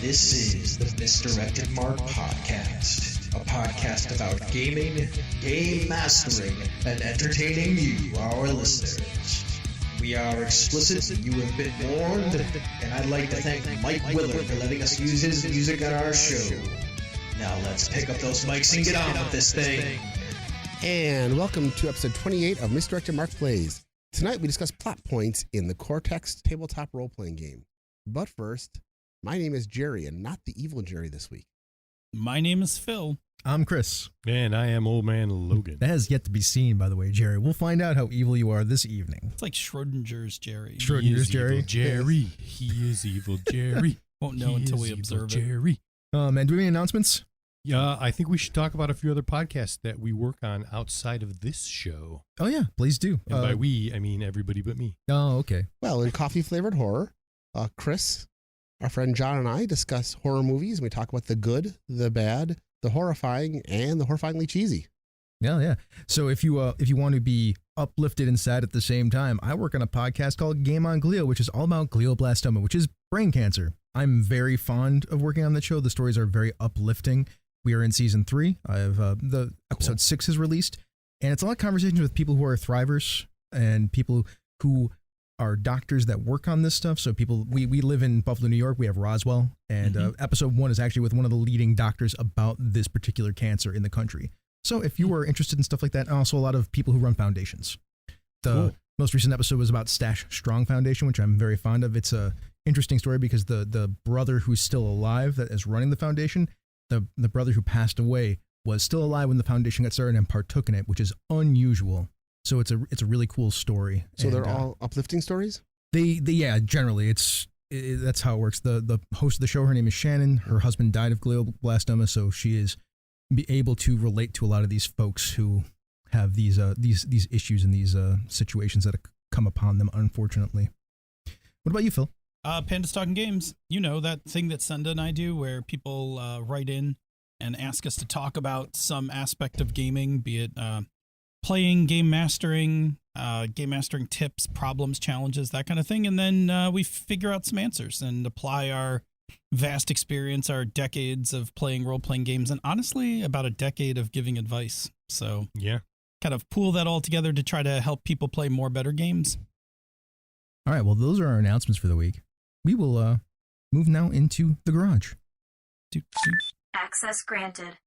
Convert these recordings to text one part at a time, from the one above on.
This is the Misdirected Mark Podcast, a podcast about gaming, game mastering, and entertaining you, our listeners. We are explicit, you have been warned, and I'd like to thank Mike Willard for letting us use his music on our show. Now let's pick up those mics and get on with this thing. And welcome to episode 28 of Misdirected Mark Plays. Tonight we discuss plot points in the Cortex tabletop role-playing game. But first, my name is Jerry, and not the evil Jerry this week. My name is Phil. I'm Chris. And I am Old Man Logan. That has yet to be seen, by the way, Jerry. We'll find out how evil you are this evening. It's like Schrodinger's Jerry. Schrodinger's Jerry? Jerry. He is evil Jerry. Won't know until we observe it. Jerry. And do we have any announcements? Yeah, I think we should talk about a few other podcasts that we work on outside of this show. Oh, yeah. Please do. And by we, I mean everybody but me. Oh, okay. Well, in coffee-flavored horror, Chris, our friend John, and I discuss horror movies. And we talk about the good, the bad, the horrifying, and the horrifyingly cheesy. Yeah. So if you want to be uplifted and sad at the same time, I work on a podcast called Game on Glio, which is all about glioblastoma, which is brain cancer. I'm very fond of working on the show. The stories are very uplifting. We are in season 3. I have the episode 6 is released, and it's a lot of conversations with people who are thrivers and people who are doctors that work on this stuff. So we live in Buffalo, New York. We have Roswell, and episode 1 is actually with one of the leading doctors about this particular cancer in the country. So if you are interested in stuff like that, and also a lot of people who run foundations. The most recent episode was about Stash Strong Foundation, which I'm very fond of. It's a interesting story because the brother who's still alive that is running the foundation, the brother who passed away was still alive when the foundation got started and partook in it, which is unusual. So it's a really cool story. So they're all uplifting stories? Yeah, generally that's how it works. The host of the show, her name is Shannon. Her husband died of glioblastoma, so she is able to relate to a lot of these folks who have these issues and these situations that come upon them, unfortunately. What about you, Phil? Panda's Talking Games. You know, that thing that Senda and I do where people write in and ask us to talk about some aspect of gaming, be it playing, game mastering tips, problems, challenges, that kind of thing. And then we figure out some answers and apply our vast experience, our decades of playing role-playing games, and honestly, about a decade of giving advice. So yeah, kind of pool that all together to try to help people play more better games. All right, well, those are our announcements for the week. We will move now into the garage. Access granted.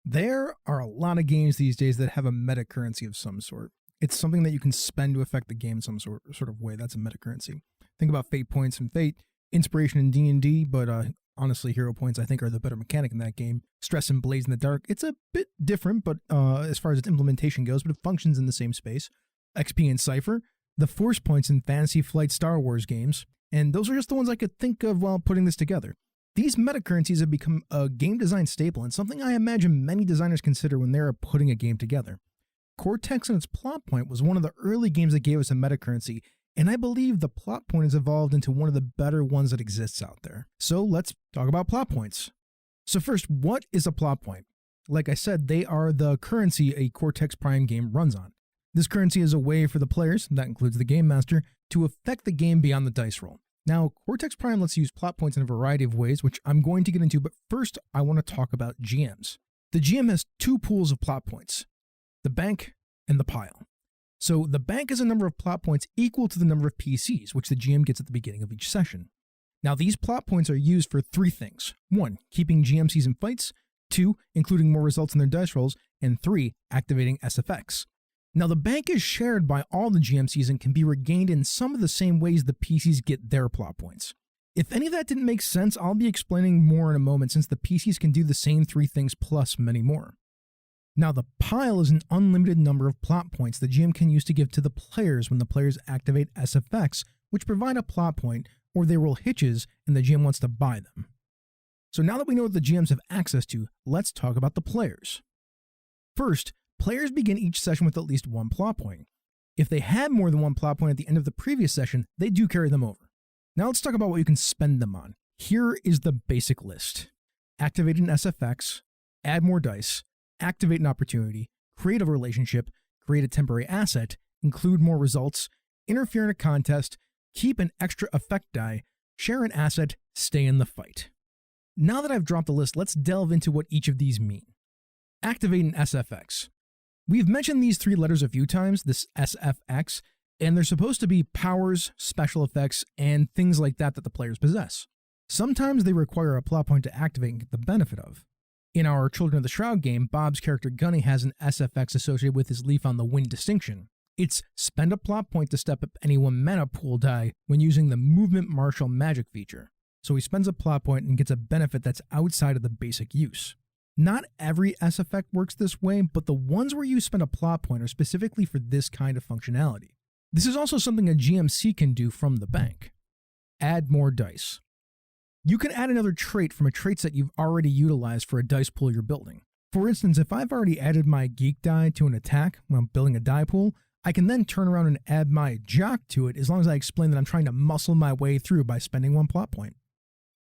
There are a lot of games these days that have a meta currency of some sort. It's something that you can spend to affect the game in some sort of way. That's a meta currency. Think about Fate points in Fate, Inspiration in D&D, but honestly, Hero points I think are the better mechanic in that game. Stress and Blaze in the Dark, it's a bit different, but as far as its implementation goes, but it functions in the same space. XP in Cypher, the Force points in Fantasy Flight Star Wars games, and those are just the ones I could think of while putting this together. These meta currencies have become a game design staple and something I imagine many designers consider when they're putting a game together. Cortex and its plot point was one of the early games that gave us a meta currency, and I believe the plot point has evolved into one of the better ones that exists out there. So let's talk about plot points. So first, what is a plot point? Like I said, they are the currency a Cortex Prime game runs on. This currency is a way for the players, that includes the game master, to affect the game beyond the dice roll. Now, Cortex Prime lets you use plot points in a variety of ways, which I'm going to get into, but first I want to talk about GMs. The GM has 2 pools of plot points, the bank and the pile. So the bank is a number of plot points equal to the number of PCs, which the GM gets at the beginning of each session. Now, these plot points are used for 3 things. 1, keeping GMCs in fights. 2, including more results in their dice rolls. And 3, activating SFX. Now, the bank is shared by all the GMCs and can be regained in some of the same ways the PCs get their plot points. If any of that didn't make sense, I'll be explaining more in a moment since the PCs can do the same 3 things plus many more. Now, the pile is an unlimited number of plot points the GM can use to give to the players when the players activate SFX, which provide a plot point, or they roll hitches and the GM wants to buy them. So now that we know what the GMs have access to, let's talk about the players. First, players begin each session with at least 1 plot point. If they had more than 1 plot point at the end of the previous session, they do carry them over. Now let's talk about what you can spend them on. Here is the basic list. Activate an SFX, add more dice, activate an opportunity, create a relationship, create a temporary asset, include more results, interfere in a contest, keep an extra effect die, share an asset, stay in the fight. Now that I've dropped the list, let's delve into what each of these mean. Activate an SFX. We've mentioned these 3 letters a few times, this SFX, and they're supposed to be powers, special effects, and things like that the players possess. Sometimes they require a plot point to activate and get the benefit of. In our Children of the Shroud game, Bob's character Gunny has an SFX associated with his Leaf on the Wind distinction. It's spend a plot point to step up any 1 mana pool die when using the Movement Martial magic feature. So he spends a plot point and gets a benefit that's outside of the basic use. Not every SFX works this way, but the ones where you spend a plot point are specifically for this kind of functionality. This is also something a GMC can do from the bank. Add more dice. You can add another trait from a trait set you've already utilized for a dice pool you're building. For instance, if I've already added my Geek die to an attack when I'm building a die pool, I can then turn around and add my Jock to it as long as I explain that I'm trying to muscle my way through by spending 1 plot point.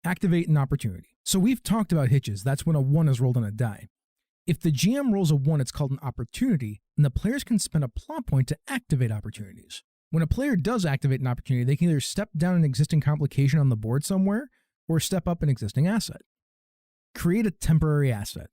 Activate an opportunity. So we've talked about hitches, that's when a 1 is rolled on a die. If the GM rolls a 1, it's called an opportunity, and the players can spend a plot point to activate opportunities. When a player does activate an opportunity, they can either step down an existing complication on the board somewhere, or step up an existing asset. Create a temporary asset.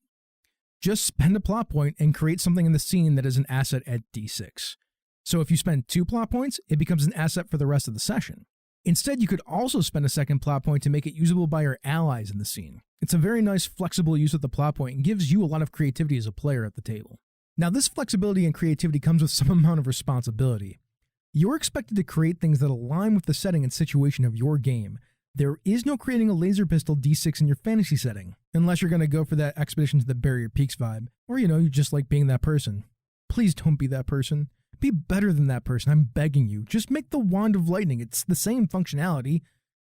Just spend a plot point and create something in the scene that is an asset at D6. So if you spend 2 plot points, it becomes an asset for the rest of the session. Instead, you could also spend a second plot point to make it usable by your allies in the scene. It's a very nice flexible use of the plot point and gives you a lot of creativity as a player at the table. Now, this flexibility and creativity comes with some amount of responsibility. You're expected to create things that align with the setting and situation of your game. There is no creating a laser pistol D6 in your fantasy setting, unless you're going to go for that Expedition to the Barrier Peaks vibe, or you just like being that person. Please don't be that person. Be better than that person, I'm begging you. Just make the Wand of Lightning, it's the same functionality.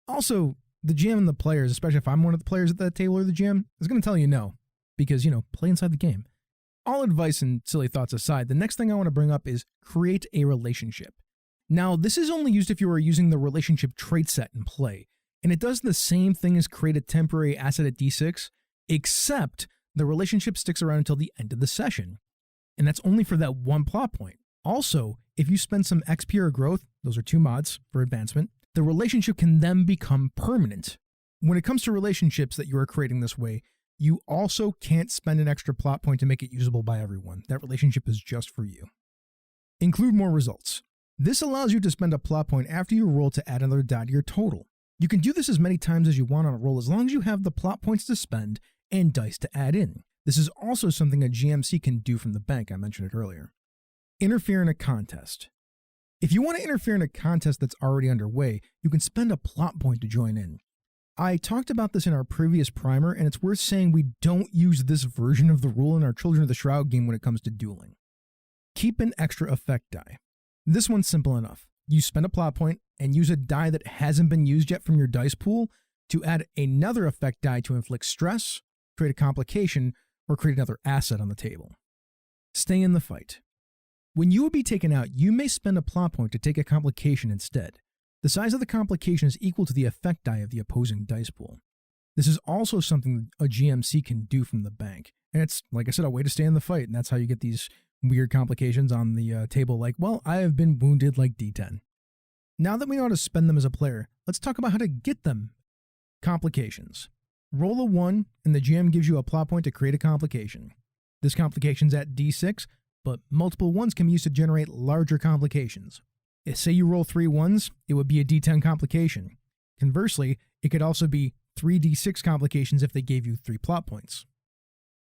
Also, the GM and the players, especially if I'm one of the players at that table or the GM, is going to tell you no, because, play inside the game. All advice and silly thoughts aside, the next thing I want to bring up is create a relationship. Now, this is only used if you are using the relationship trait set in play, and it does the same thing as create a temporary asset at D6, except the relationship sticks around until the end of the session, and that's only for that 1 plot point. Also, if you spend some XP or growth, those are 2 mods for advancement, the relationship can then become permanent. When it comes to relationships that you are creating this way, you also can't spend an extra plot point to make it usable by everyone. That relationship is just for you. Include more results. This allows you to spend a plot point after you roll to add another die to your total. You can do this as many times as you want on a roll as long as you have the plot points to spend and dice to add in. This is also something a GMC can do from the bank, I mentioned it earlier. Interfere in a contest. If you want to interfere in a contest that's already underway, you can spend a plot point to join in. I talked about this in our previous primer, and it's worth saying we don't use this version of the rule in our Children of the Shroud game when it comes to dueling. Keep an extra effect die. This one's simple enough. You spend a plot point and use a die that hasn't been used yet from your dice pool to add another effect die to inflict stress, create a complication, or create another asset on the table. Stay in the fight. When you would be taken out, you may spend a plot point to take a complication instead. The size of the complication is equal to the effect die of the opposing dice pool. This is also something a GMC can do from the bank. And it's, like I said, a way to stay in the fight, and that's how you get these weird complications on the table like, well, I have been wounded like D10. Now that we know how to spend them as a player, let's talk about how to get them. Complications. Roll a 1, and the GM gives you a plot point to create a complication. This complication's at D6, but multiple 1s can be used to generate larger complications. Say you roll 3 1s, it would be a D10 complication. Conversely, it could also be 3 D6 complications if they gave you 3 plot points.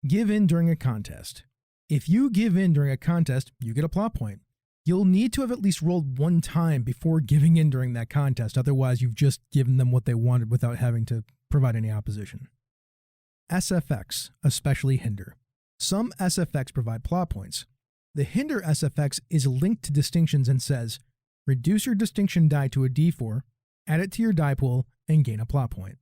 Give in during a contest. If you give in during a contest, you get a plot point. You'll need to have at least rolled 1 time before giving in during that contest, otherwise you've just given them what they wanted without having to provide any opposition. SFX, especially Hinder. Some SFX provide plot points. The Hinder SFX is linked to distinctions and says, reduce your distinction die to a D4, add it to your die pool, and gain a plot point.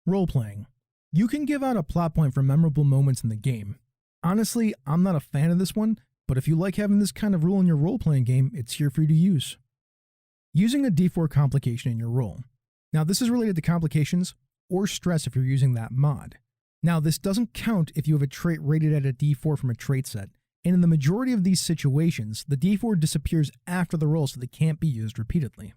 Role-playing. You can give out a plot point for memorable moments in the game. Honestly, I'm not a fan of this one, but if you like having this kind of rule in your role-playing game, it's here for you to use. Using a D4 complication in your role. Now, this is related to complications or stress if you're using that mod. Now, this doesn't count if you have a trait rated at a D4 from a trait set, and in the majority of these situations, the D4 disappears after the roll so they can't be used repeatedly.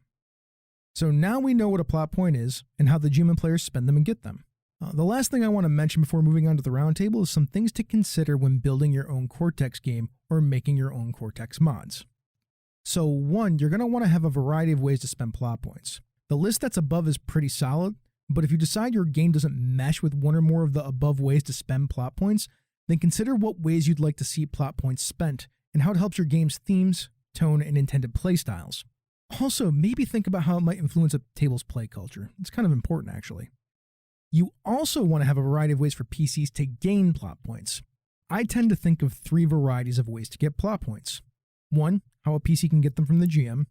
So now we know what a plot point is and how the GM and players spend them and get them. The last thing I want to mention before moving on to the roundtable is some things to consider when building your own Cortex game or making your own Cortex mods. So 1, you're going to want to have a variety of ways to spend plot points. The list that's above is pretty solid, but if you decide your game doesn't mesh with one or more of the above ways to spend plot points, then consider what ways you'd like to see plot points spent and how it helps your game's themes, tone, and intended playstyles. Also, maybe think about how it might influence a table's play culture. It's kind of important, actually. You also want to have a variety of ways for PCs to gain plot points. I tend to think of 3 varieties of ways to get plot points. 1, how a PC can get them from the GM.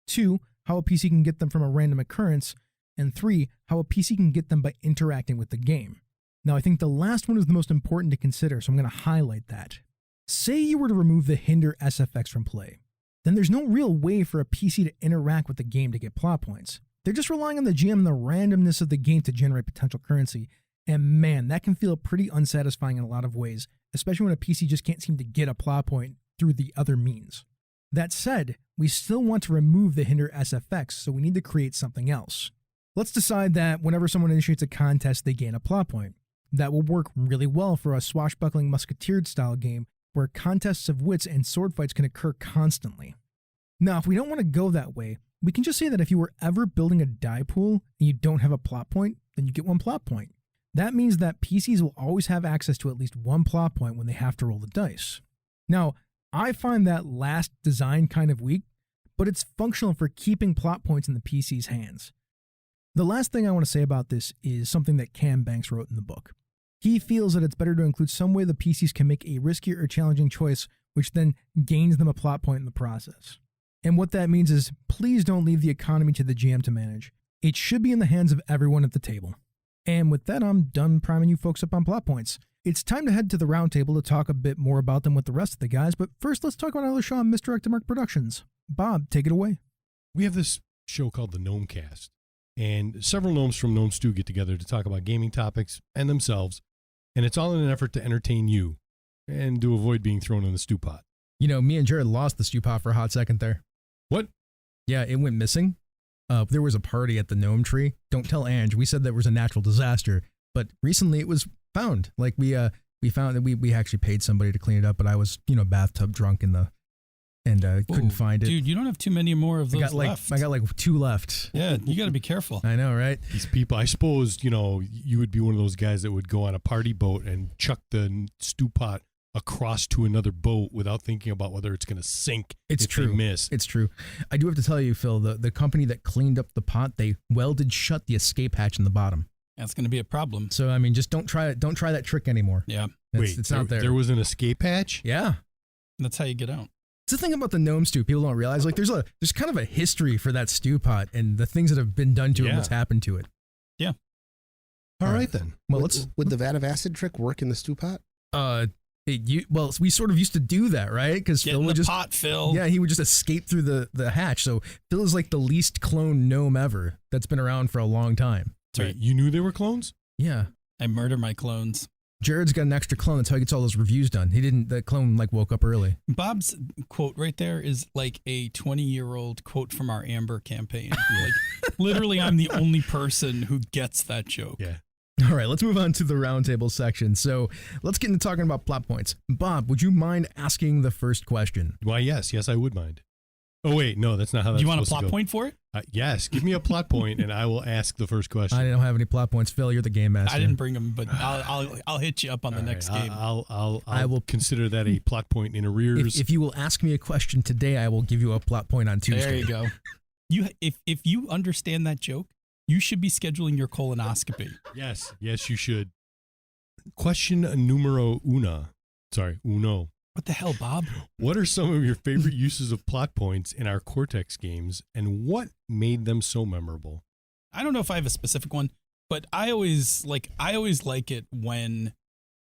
2, how a PC can get them from a random occurrence. And 3, how a PC can get them by interacting with the game. Now, I think the last one is the most important to consider, so I'm going to highlight that. Say you were to remove the hinder SFX from play. Then there's no real way for a PC to interact with the game to get plot points. They're just relying on the GM and the randomness of the game to generate potential currency. And man, that can feel pretty unsatisfying in a lot of ways, especially when a PC just can't seem to get a plot point through the other means. That said, we still want to remove the hinder SFX, so we need to create something else. Let's decide that whenever someone initiates a contest, they gain a plot point. That will work really well for a swashbuckling musketeer-style game where contests of wits and sword fights can occur constantly. Now, if we don't want to go that way, we can just say that if you were ever building a die pool and you don't have a plot point, then you get 1 plot point. That means that PCs will always have access to at least 1 plot point when they have to roll the dice. Now, I find that last design kind of weak, but it's functional for keeping plot points in the PC's hands. The last thing I want to say about this is something that Cam Banks wrote in the book. He feels that it's better to include some way the PCs can make a riskier or challenging choice, which then gains them a plot point in the process. And what that means is, please don't leave the economy to the GM to manage. It should be in the hands of everyone at the table. And with that, I'm done priming you folks up on plot points. It's time to head to the roundtable to talk a bit more about them with the rest of the guys, but first let's talk about another show on Misdirected Mark Productions. Bob, take it away. We have this show called the Gnome Cast, and several gnomes from Gnome Stew get together to talk about gaming topics and themselves, and it's all in an effort to entertain you and to avoid being thrown in the stew pot. You know, me and Jared lost the stew pot for a hot second there. What? Yeah, it went missing. There was a party at the gnome tree. Don't tell Ange. We said there was a natural disaster, but recently it was found. Like we found that we actually paid somebody to clean it up, but I was, bathtub drunk couldn't find it. Dude, you don't have too many more of those left. I got like 2 left. Yeah, you got to be careful. I know, right? These people, I suppose, you would be one of those guys that would go on a party boat and chuck the stew pot across to another boat without thinking about whether it's going to sink. It's if true. They miss. It's true. I do have to tell you, Phil, the company that cleaned up the pot, they welded shut the escape hatch in the bottom. That's going to be a problem. So I mean, just don't try that trick anymore. Yeah. It's not there. There was an escape hatch? Yeah. That's how you get out. It's the thing about the gnome stew. People don't realize, like, there's kind of a history for that stew pot and the things that have been done to it and what's happened to it. Yeah. All right then. Well, would the vat of acid trick work in the stew pot? We sort of used to do that, right? Because Phil would pot, Phil. Yeah, he would just escape through the hatch. So Phil is like the least cloned gnome ever that's been around for a long time. Wait, right. You knew they were clones? Yeah. I murder my clones. Jared's got an extra clone. That's how he gets all those reviews done. The clone woke up early. Bob's quote right there is like a 20-year-old quote from our Amber campaign. Like, literally, I'm the only person who gets that joke. Yeah. All right, let's move on to the roundtable section. So let's get into talking about plot points. Bob, would you mind asking the first question? Why, yes, I would mind. Oh, wait, no, that's not how that's Do you want a supposed plot to go. point for it? Yes, give me a plot point and I will ask the first question. I don't have any plot points. Phil, you're the game master. I didn't bring them, but I'll hit you up on the next game. I will consider that a plot point in arrears. If you will ask me a question today, I will give you a plot point on Tuesday. There you go. If you understand that joke, you should be scheduling your colonoscopy. Yes, you should. Question numero uno. What the hell, Bob? What are some of your favorite uses of plot points in our Cortex games, and what made them so memorable? I don't know if I have a specific one, but I always like it when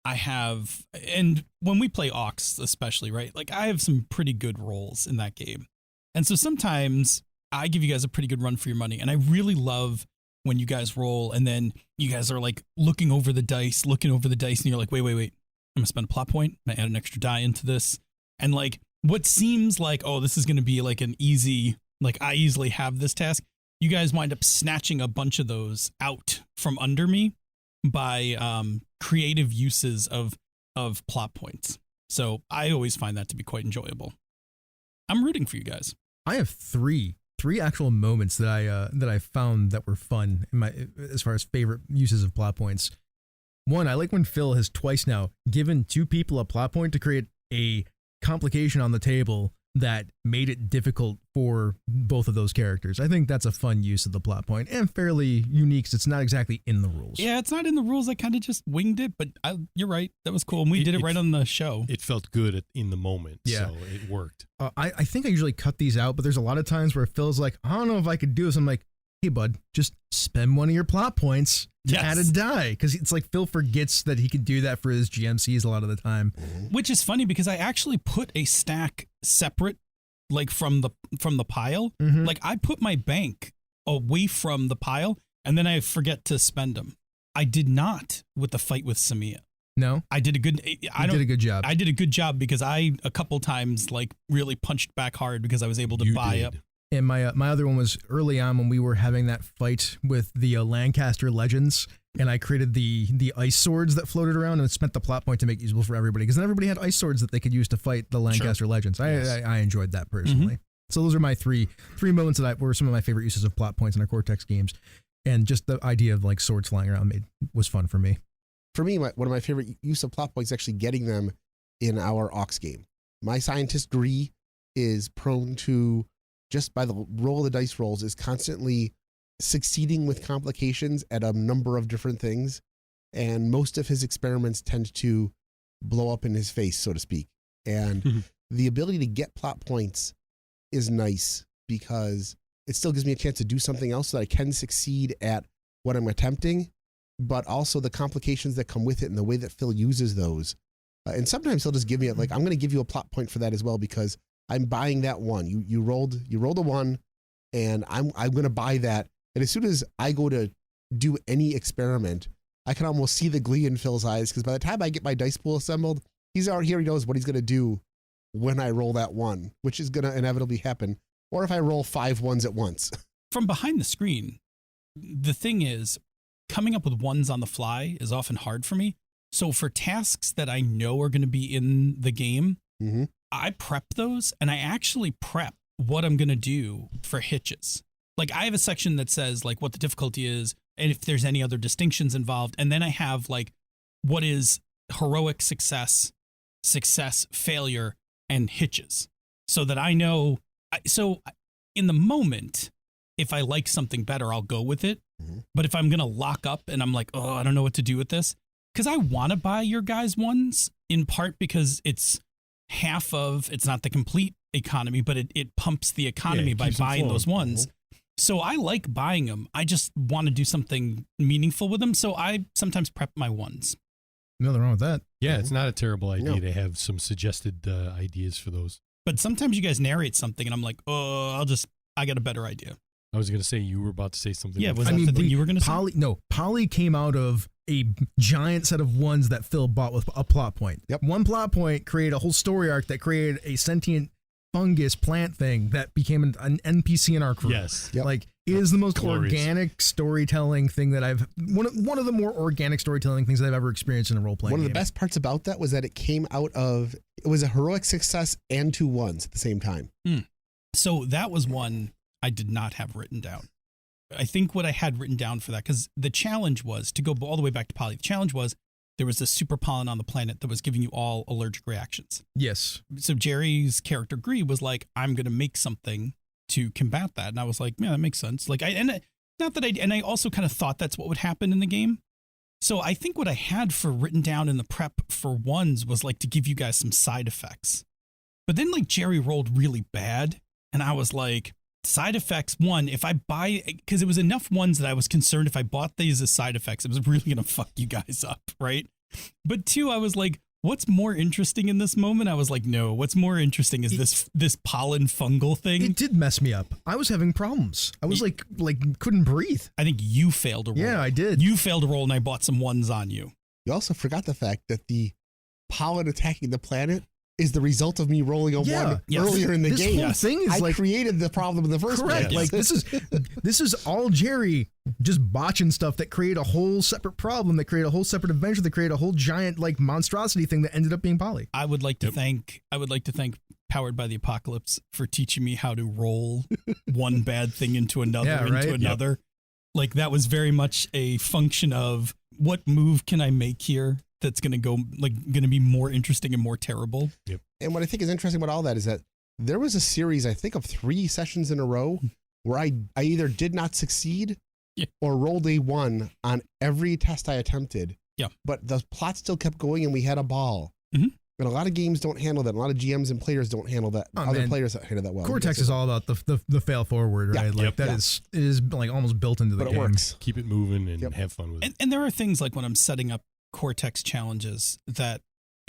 I have, and when we play Ox especially, right? Like I have some pretty good rolls in that game. And so sometimes I give you guys a pretty good run for your money, and I really love when you guys roll and then you guys are like looking over the dice, and you're like, wait. I'm gonna spend a plot point. I'm gonna add an extra die into this. And like what seems like, oh, this is gonna be like an easy, like I easily have this task, you guys wind up snatching a bunch of those out from under me by creative uses of plot points. So I always find that to be quite enjoyable. I'm rooting for you guys. I have three actual moments that I found that were fun in my as far as favorite uses of plot points. One, I like when Phil has twice now given two people a plot point to create a complication on the table that made it difficult for both of those characters. I think that's a fun use of the plot point and fairly unique because it's not exactly in the rules. Yeah, it's not in the rules. I kind of just winged it, but you're right. That was cool. And we did it right on the show. It felt good in the moment, Yeah. so it worked. I think I usually cut these out, but there's a lot of times where Phil's like, I don't know if I could do this. I'm like, hey, bud, just spend one of your plot points to add a die. Because it's like Phil forgets that he can do that for his GMCs a lot of the time. Which is funny because I actually put a stack separate, like from the pile. Mhm. Like I put my bank away from the pile and then I forget to spend them. I did not with the fight with Samia. No? I did a good You did a good job. I did a good job because I a couple times like really punched back hard because I was able to You buy did. up. And my other one was early on when we were having that fight with the Lancaster Legends, and I created the ice swords that floated around and spent the plot point to make it usable for everybody because then everybody had ice swords that they could use to fight the Lancaster Legends. I enjoyed that personally. So those are my three moments that were some of my favorite uses of plot points in our Cortex games, and just the idea of like swords flying around was fun for me. For me, one of my favorite use of plot points is actually getting them in our Aux game. My scientist Gree is prone to, just by the roll of the dice rolls, is constantly succeeding with complications at a number of different things. And most of his experiments tend to blow up in his face, so to speak. And the ability to get plot points is nice because it still gives me a chance to do something else so that I can succeed at what I'm attempting, but also the complications that come with it and the way that Phil uses those. And sometimes he'll just give me I'm going to give you a plot point for that as well because I'm buying that one. You rolled a one, and I'm going to buy that. And as soon as I go to do any experiment, I can almost see the glee in Phil's eyes because by the time I get my dice pool assembled, he's already here. He knows what he's going to do when I roll that one, which is going to inevitably happen. Or if I roll 5 ones at once. From behind the screen, the thing is, coming up with ones on the fly is often hard for me. So for tasks that I know are going to be in the game, Mm-hmm. I prep those, and I actually prep what I'm going to do for hitches. Like I have a section that says like what the difficulty is and if there's any other distinctions involved. And then I have like what is heroic success, failure, and hitches so that I know. So in the moment, if I like something better, I'll go with it. Mm-hmm. But if I'm going to lock up and I'm like, oh, I don't know what to do with this, because I want to buy your guys' ones in part because it's not the complete economy, but it pumps the economy by keeps them buying flowing. those ones. So I like buying them. I just want to do something meaningful with them. So I sometimes prep my ones. Nothing wrong with that. Yeah, it's not a terrible idea No. to have some suggested ideas for those. But sometimes you guys narrate something and I'm like, oh, I got a better idea. I was going to say you were about to say something. Yeah, about was that. that the thing you were going to say? Polly came out of a giant set of ones that Phil bought with a plot point. Yep. One plot point created a whole story arc that created a sentient fungus plant thing that became an NPC in our crew. Yes. Yep. Like it is the most Glorious. organic storytelling thing that one of the more organic storytelling things that I've ever experienced in a role playing One of game. the best parts about that was that it was a heroic success and 2 ones at the same time. So that was one I did not have written down. I think what I had written down for that, because the challenge was to go all the way back to Polly. The challenge was there was a super pollen on the planet that was giving you all allergic reactions. Yes. So Jerry's character Gree was like, I'm going to make something to combat that. And I was like, yeah, that makes sense. Like I also kind of thought that's what would happen in the game. So I think what I had for written down in the prep for ones was like to give you guys some side effects. But then like Jerry rolled really bad. And I was like, side effects, one, if I buy, because it was enough ones that I was concerned if I bought these as side effects, it was really going to fuck you guys up, right? But 2, I was like, what's more interesting in this moment? I was like, no, what's more interesting is this pollen fungal thing. It did mess me up. I was having problems. I was like couldn't breathe. I think you failed to roll. Yeah, I did. You failed to roll and I bought some ones on you. You also forgot the fact that the pollen attacking the planet is the result of me rolling a one earlier in the this game. Whole thing is I created the problem in the first correct. place. Like this is all Jerry just botching stuff that create a whole separate problem, that create a whole separate adventure, that create a whole giant like monstrosity thing that ended up being Poly. I would like to thank Powered by the Apocalypse for teaching me how to roll one bad thing into another. Yep. Like that was very much a function of what move can I make here that's going to be more interesting and more terrible. Yep. And what I think is interesting about all that is that there was a series, I think, of 3 sessions in a row where I either did not succeed or rolled a 1 on every test I attempted. Yeah. But the plot still kept going and we had a ball. Mm-hmm. And a lot of games don't handle that. A lot of GMs and players don't handle that. Players that handle that well. Cortex is all about the fail forward, right? Yeah. Like it is like almost built into the game. It works. Keep it moving and have fun with it. And there are things like when I'm setting up Cortex challenges that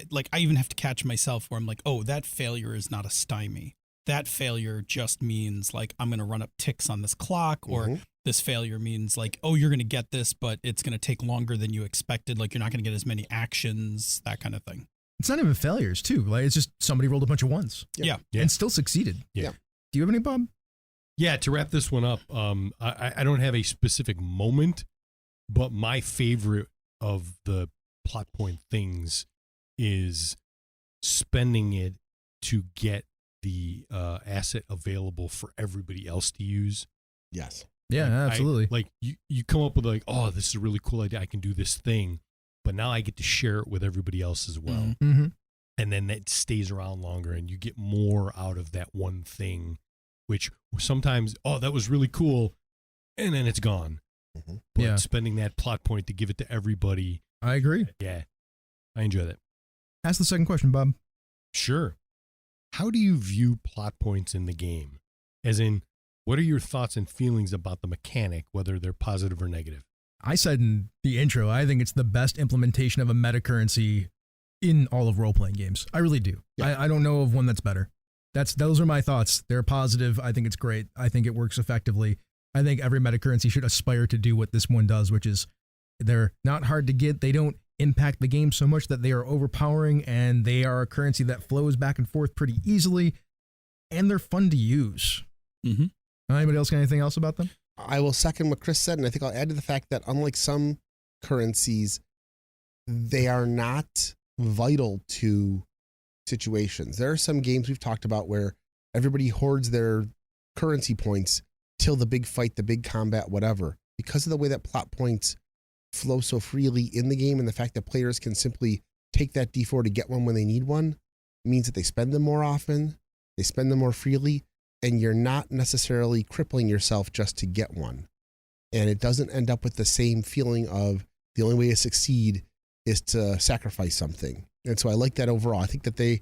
like I even have to catch myself where I'm like, oh, that failure is not a stymie. That failure just means like I'm going to run up ticks on this clock, or this failure means like, oh, you're going to get this, but it's going to take longer than you expected. Like you're not going to get as many actions, that kind of thing. It's not even failures too. Like it's just somebody rolled a bunch of 1s. Yeah. And still succeeded. Yeah. Do you have any, Bob? Yeah. To wrap this one up, I don't have a specific moment, but my favorite of the plot point things is spending it to get the asset available for everybody else to use. Yes. Yeah, absolutely. Like you come up with like, oh, this is a really cool idea. I can do this thing. But now I get to share it with everybody else as well. Mm-hmm. And then that stays around longer and you get more out of that one thing, which sometimes, oh, that was really cool. And then it's gone. Mm-hmm. But spending that plot point to give it to everybody. I agree. Yeah. I enjoy that. Ask the second question, Bob. Sure. How do you view plot points in the game? As in, what are your thoughts and feelings about the mechanic, whether they're positive or negative? I said in the intro, I think it's the best implementation of a meta-currency in all of role-playing games. I really do. Yeah. I don't know of one that's better. Those are my thoughts. They're positive. I think it's great. I think it works effectively. I think every meta-currency should aspire to do what this one does, which is they're not hard to get. They don't impact the game so much that they are overpowering, and they are a currency that flows back and forth pretty easily, and they're fun to use. Mm-hmm. Anybody else got anything else about them? I will second what Chris said, and I think I'll add to the fact that unlike some currencies, they are not vital to situations. There are some games we've talked about where everybody hoards their currency points till the big fight, the big combat, whatever. Because of the way that plot points flow so freely in the game and the fact that players can simply take that D4 to get one when they need one, means that they spend them more often, they spend them more freely, and you're not necessarily crippling yourself just to get one. And it doesn't end up with the same feeling of the only way to succeed is to sacrifice something. And so I like that overall. I think that they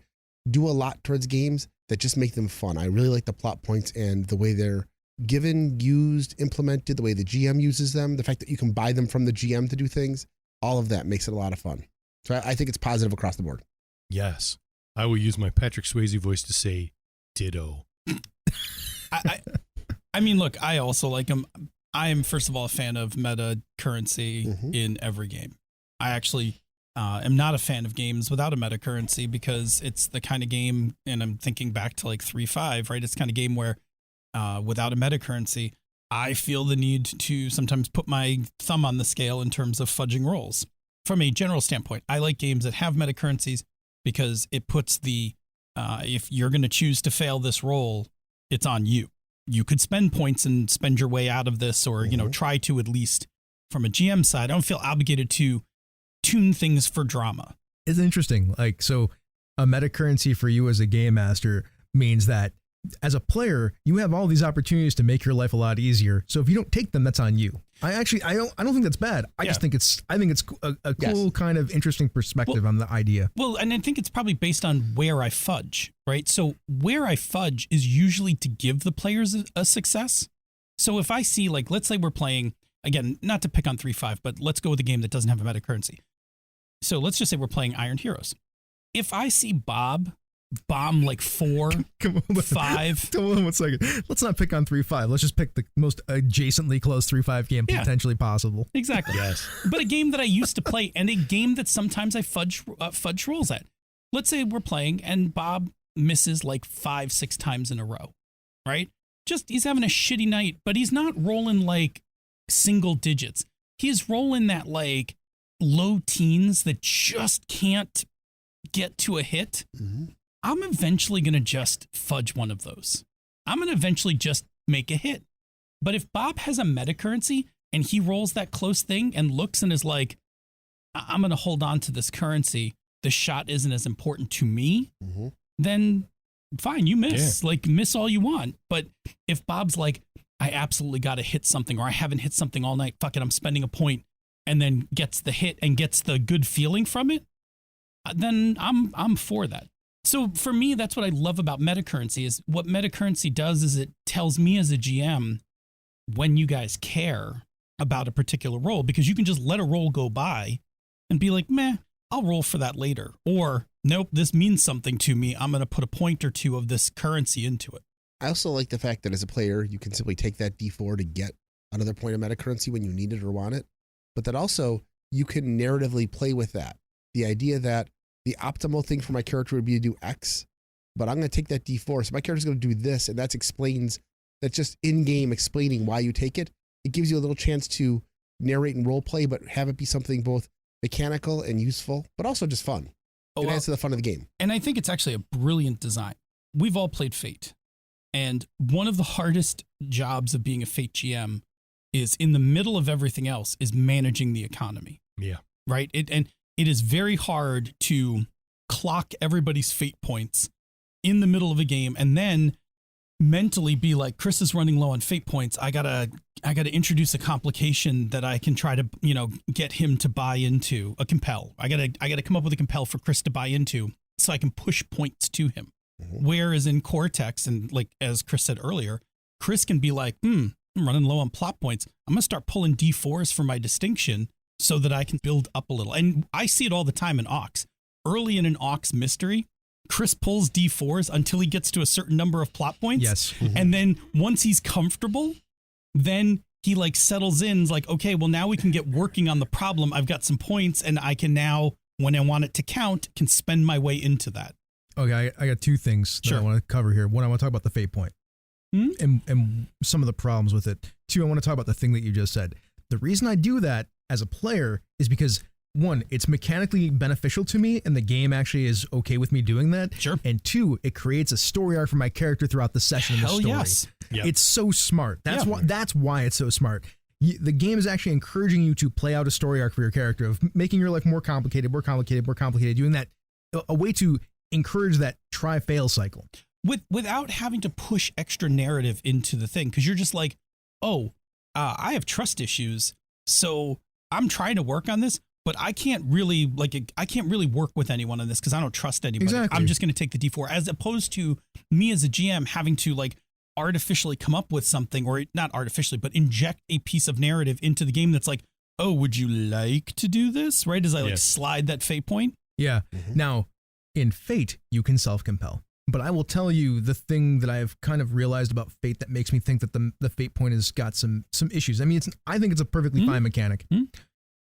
do a lot towards games that just make them fun. I really like the plot points and the way they're given, used, implemented, the way the GM uses them, the fact that you can buy them from the GM to do things. All of that makes it a lot of fun. So I think it's positive across the board. Yes. I will use my Patrick Swayze voice to say ditto. I mean, look, I also like them. I am, first of all, a fan of meta currency in every game. I actually am not a fan of games without a meta currency because it's the kind of game, and I'm thinking back to like 3.5, right? It's the kind of game where without a meta currency, I feel the need to sometimes put my thumb on the scale in terms of fudging rolls. From a general standpoint, I like games that have meta currencies because it puts if you're going to choose to fail this roll, it's on you. You could spend points and spend your way out of this, or, try to, at least from a GM side. I don't feel obligated to tune things for drama. It's interesting. Like, so a meta currency for you as a game master means that as a player, you have all these opportunities to make your life a lot easier. So if you don't take them, that's on you. I don't think that's bad. I just think it's a cool kind of interesting perspective on the idea. Well, and I think it's probably based on where I fudge, right? So where I fudge is usually to give the players a success. So if I see, like, let's say we're playing, again, not to pick on 3.5, but let's go with a game that doesn't have a meta currency. So let's just say we're playing Iron Heroes. If I see Bob bomb like 4, 5. Come on 1 second. Let's not pick on 3.5. Let's just pick the most adjacently close 3.5 game potentially possible. Exactly. Yes. But a game that I used to play and a game that sometimes I fudge rolls at. let's say we're playing and Bob misses like 5-6 times in a row, right? Just he's having a shitty night, but he's not rolling like single digits. He's rolling that like low teens that just can't get to a hit. Mm-hmm. I'm eventually going to just fudge one of those. I'm going to eventually just make a hit. But if Bob has a meta currency and he rolls that close thing and looks and is like, I'm going to hold on to this currency, the shot isn't as important to me, Mm-hmm. then fine, you miss. Like, miss all you want. But if Bob's like, I absolutely got to hit something, or I haven't hit something all night, fuck it, I'm spending a point, and then gets the hit and gets the good feeling from it, then I'm for that. So for me, that's what I love about meta currency. Is what meta currency does is it tells me as a GM when you guys care about a particular role, because you can just let a role go by and be like, meh, I'll roll for that later. Or nope, this means something to me. I'm going to put a point or two of this currency into it. I also like the fact that as a player, you can simply take that D4 to get another point of meta currency when you need it or want it. But that also, you can narratively play with that. The idea that the optimal thing for my character would be to do X, but I'm going to take that D4. So my character's going to do this, and that explains, that just in-game explaining why you take it. It gives you a little chance to narrate and role play, but have it be something both mechanical and useful, but also just fun. It adds to the fun of the game. And I think it's actually a brilliant design. We've all played Fate. And one of the hardest jobs of being a Fate GM is, in the middle of everything else, is managing the economy. Yeah. Right? And it is very hard to clock everybody's fate points in the middle of a game and then mentally be like, Chris is running low on fate points. I gotta introduce a complication that I can try to, get him to buy into, a compel. I gotta come up with a compel for Chris to buy into so I can push points to him. Mm-hmm. Whereas in Cortex, and like as Chris said earlier, Chris can be like, I'm running low on plot points. I'm gonna start pulling D4s for my distinction so that I can build up a little. And I see it all the time in Ox. Early in an Ox mystery, Chris pulls D4s until he gets to a certain number of plot points. Yes. Mm-hmm. And then once he's comfortable, then he like settles in, like, okay, well now we can get working on the problem. I've got some points and I can now, when I want it to count, can spend my way into that. Okay, I got two things that I want to cover here. One, I want to talk about the fate point and some of the problems with it. Two, I want to talk about the thing that you just said. The reason I do that as a player is because, one, it's mechanically beneficial to me and the game actually is okay with me doing that. Sure. And two, it creates a story arc for my character throughout the session. Hell of the story. yes. Yep. It's so smart. That's why it's so smart. The game is actually encouraging you to play out a story arc for your character, of making your life more complicated, doing that, a way to encourage that try-fail cycle. Without having to push extra narrative into the thing, because you're just like, I have trust issues, so I'm trying to work on this, but I can't really work with anyone on this because I don't trust anybody. Exactly. I'm just going to take the D4, as opposed to me as a GM having to like artificially come up with something, or not artificially, but inject a piece of narrative into the game that's like, oh, would you like to do this? Right? As I like slide that fate point. Yeah. Mm-hmm. Now, in Fate, you can self-compel. But I will tell you the thing that I've kind of realized about Fate that makes me think that the fate point has got some issues. I mean, I think it's a perfectly fine mechanic.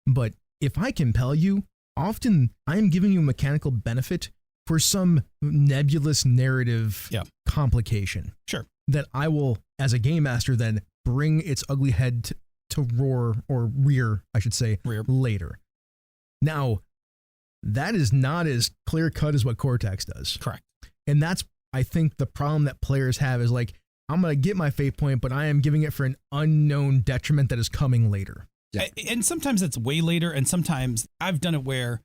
But if I compel you, often I am giving you a mechanical benefit for some nebulous narrative complication. Sure. That I will, as a game master, then bring its ugly head to roar, or rear, I should say, later. Now, that is not as clear cut as what Cortex does. Correct. And that's, I think, the problem that players have is like, I'm going to get my fate point, but I am giving it for an unknown detriment that is coming later. Yeah. And sometimes it's way later, and sometimes I've done it where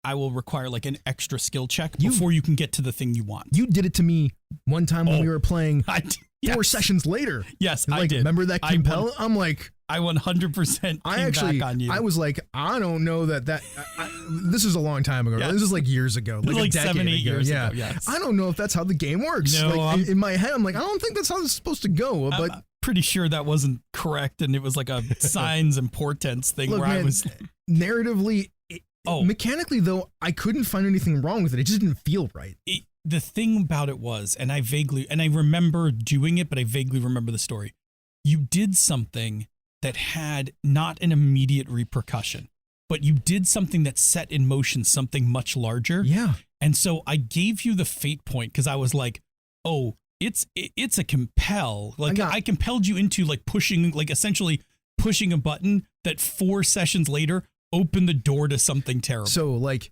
I will require like an extra skill check before you can get to the thing you want. You did it to me one time when we were playing 4 sessions later. Yes, like, I did. Remember that compel? I'm like... I 100% came back on you. I was like, I don't know that this is a long time ago. Yes. This is like years ago. Like a decade 7-8 years ago. ago. Yes. I don't know if that's how the game works. No, like, in my head, I'm like, I don't think that's how it's supposed to go. But I'm pretty sure that wasn't correct, and it was like a signs and portents thing. Look, I was narratively, mechanically though, I couldn't find anything wrong with it. It just didn't feel right. The thing about it was, and I remember doing it, but I vaguely remember the story. You did something that had not an immediate repercussion, but you did something that set in motion something much larger. Yeah. And so I gave you the fate point because I was like, oh, it's a compel. Like I compelled you into like essentially pushing a button that 4 sessions later opened the door to something terrible. So like,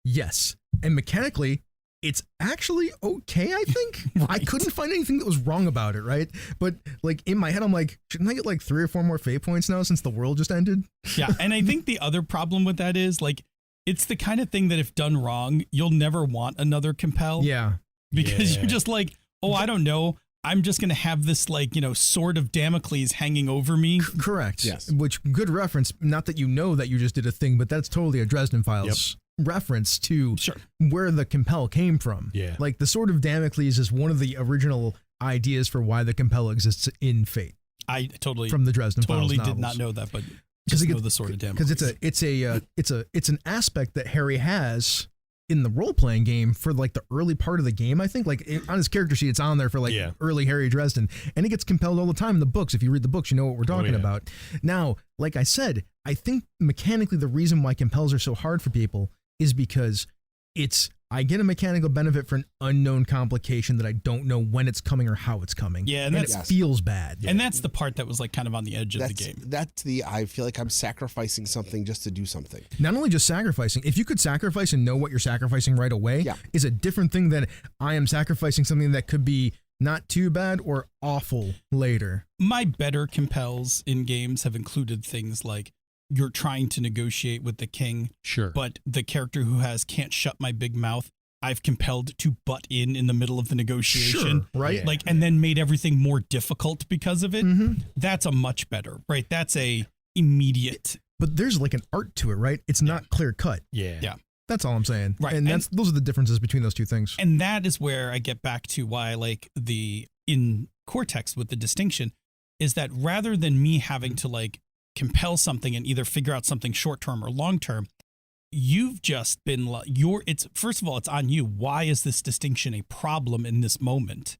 yes. And mechanically, it's actually okay, I think. Right. I couldn't find anything that was wrong about it, right? But like in my head, I'm like, shouldn't I get like 3 or 4 more fate points now since the world just ended? Yeah. And I think the other problem with that is like, it's the kind of thing that if done wrong, you'll never want another compel. Yeah. Because you're just like, oh, I don't know. I'm just going to have this like, sword of Damocles hanging over me. Correct. Yes. Which, good reference. Not that you know that you just did a thing, but that's totally a Dresden Files reference to where the compel came from. Yeah. Like the sword of Damocles is one of the original ideas for why the compel exists in Fate. I totally from the Dresden Files did novels. not know that, but just know the sword of Damocles. Because it's an aspect that Harry has in the role-playing game for like the early part of the game. I think like on his character sheet, it's on there for like early Harry Dresden, and it gets compelled all the time in the books. If you read the books, you know what we're talking about. Now, like I said, I think mechanically the reason why compels are so hard for people is because I get a mechanical benefit for an unknown complication that I don't know when it's coming or how it's coming. Yeah, and it feels bad. And that's the part that was like kind of on the edge of the game. I feel like I'm sacrificing something just to do something. Not only just sacrificing, if you could sacrifice and know what you're sacrificing right away, is a different thing than I am sacrificing something that could be not too bad or awful later. My better compels in games have included things like you're trying to negotiate with the king. Sure. But the character who can't shut my big mouth, I've compelled to butt in the middle of the negotiation. Sure, right. Yeah. Like, and then made everything more difficult because of it. Mm-hmm. That's a much better, right? That's a immediate. But there's like an art to it, right? It's not clear cut. Yeah. Yeah. That's all I'm saying. Right. And those are the differences between those two things. And that is where I get back to why I like in Cortex with the distinction is that rather than me having to like compel something and either figure out something short term or long term, you've just been first of all, it's on you. Why is this distinction a problem in this moment?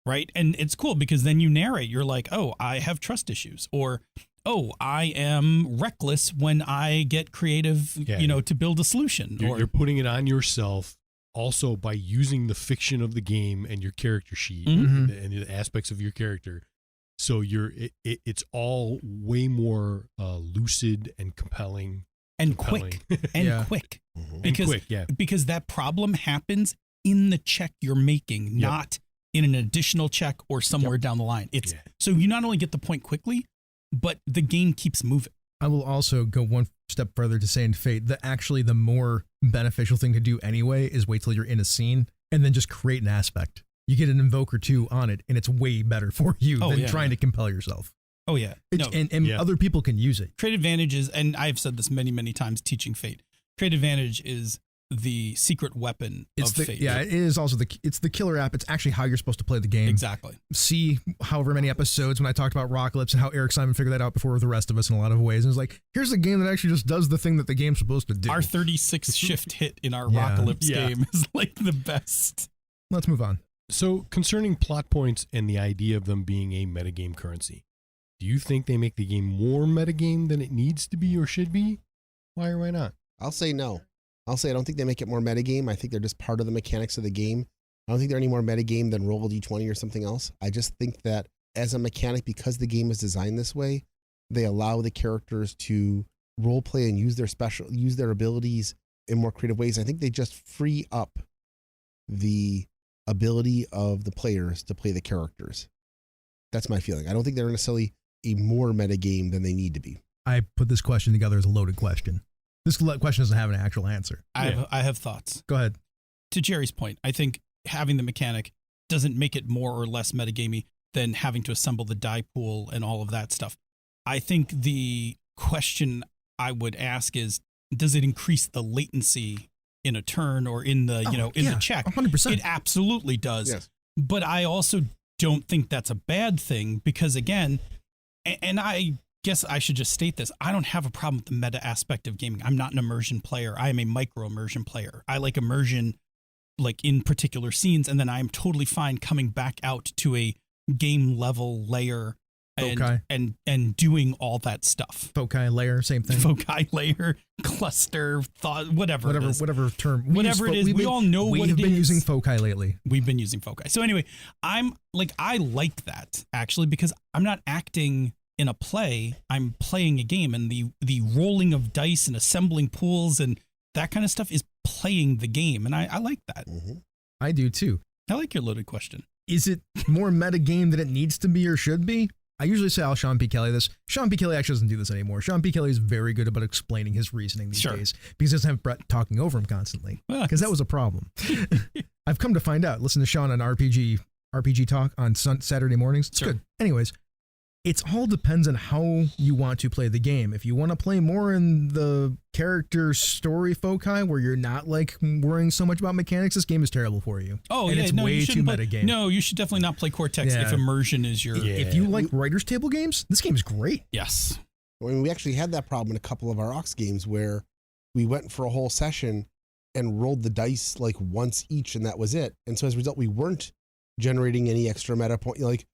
Right. And it's cool because then you narrate, you're like, oh, I have trust issues, or, oh, I am reckless when I get creative, to build a solution. You're putting it on yourself also by using the fiction of the game and your character sheet and the aspects of your character. So it's all way more lucid and compelling. And quick. And quick. Mm-hmm. Because that problem happens in the check you're making, not in an additional check or somewhere down the line. So you not only get the point quickly, but the game keeps moving. I will also go one step further to say in Fate that actually the more beneficial thing to do anyway is wait till you're in a scene and then just create an aspect. You get an invoke or two on it, and it's way better for you than trying to compel yourself. Oh, yeah. And other people can use it. Create Advantage is, and I've said this many, many times teaching Fate, Create Advantage is the secret weapon of Fate. Yeah, it is also it's the killer app. It's actually how you're supposed to play the game. Exactly. See however many episodes when I talked about Rocklips and how Eric Simon figured that out before the rest of us in a lot of ways. And it's like, here's a game that actually just does the thing that the game's supposed to do. Our 36 shift hit in our Rocklips game is like the best. Let's move on. So concerning plot points and the idea of them being a metagame currency, do you think they make the game more metagame than it needs to be or should be? Why or why not? I'll say no. I don't think they make it more metagame. I think they're just part of the mechanics of the game. I don't think they're any more metagame than roll a d20 or something else. I just think that as a mechanic, because the game is designed this way, they allow the characters to role play and use their abilities in more creative ways. I think they just free up the ability of the players to play the characters. That's my feeling. I don't think they're necessarily a more meta game than they need to be. I put this question together as a loaded question. This question doesn't have an actual answer. I have thoughts. Go ahead. To Jerry's point, I think having the mechanic doesn't make it more or less metagamey than having to assemble the die pool and all of that stuff. I think the question I would ask is, does it increase the latency in a turn or in the, the check? 100%. It absolutely does. Yes. But I also don't think that's a bad thing because, again, and I guess I should just state this, I don't have a problem with the meta aspect of gaming. I'm not an immersion player. I am a micro immersion player. I like immersion like in particular scenes, and then I'm totally fine coming back out to a game level layer and doing all that stuff. Foci layer, same thing. Foci layer, cluster, thought, whatever it is. Whatever term. Whatever it is, we all know what it is. We've been using foci lately. We've been using foci. So anyway, I like that actually, because I'm not acting in a play, I'm playing a game, and the rolling of dice and assembling pools and that kind of stuff is playing the game, and I like that. Mm-hmm. I do too. I like your loaded question. Is it more meta game than it needs to be or should be? I usually say, Sean P. Kelly this. Sean P. Kelly actually doesn't do this anymore. Sean P. Kelly is very good about explaining his reasoning these days because he doesn't have Brett talking over him constantly, because that was a problem. I've come to find out. Listen to Sean on RPG Talk on Saturday mornings. It's good. Anyways, it all depends on how you want to play the game. If you want to play more in the character story foci where you're not like worrying so much about mechanics, this game is terrible for you. Oh, and yeah, it's no, way too meta game. No, you should definitely not play Cortex if immersion is your... Yeah. If you like writer's table games, this game is great. Yes. I mean, we actually had that problem in a couple of our Ox games where we went for a whole session and rolled the dice like once each, and that was it. And so as a result, we weren't generating any extra meta point. Like,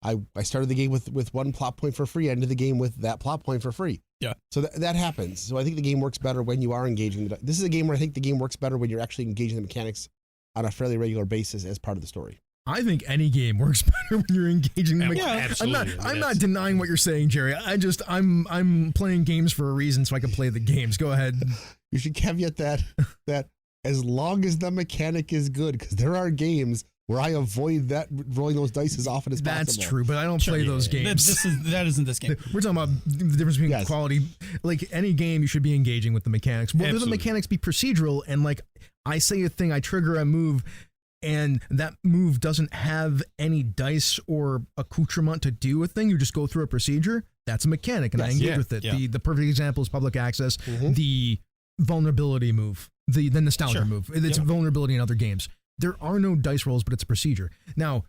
I started the game with one plot point for free. I ended the game with that plot point for free. Yeah. So that happens. So I think the game works better when you are engaging. This is a game where I think the game works better when you're actually engaging the mechanics on a fairly regular basis as part of the story. I think any game works better when you're engaging the mechanics. Absolutely. I'm not denying what you're saying, Jerry. I'm playing games for a reason so I can play the games. Go ahead. You should caveat that as long as the mechanic is good, because there are games where I avoid that rolling those dice as often as possible. That's true, but I don't play those games. That isn't this game. We're talking about the difference between quality. Like any game, you should be engaging with the mechanics. Whether the mechanics be procedural and like I say a thing, I trigger a move, and that move doesn't have any dice or accoutrement to do a thing, you just go through a procedure, that's a mechanic, and I engage with it. Yeah. The perfect example is public access, the vulnerability move, the nostalgia move. It's vulnerability in other games. There are no dice rolls, but it's a procedure. Now,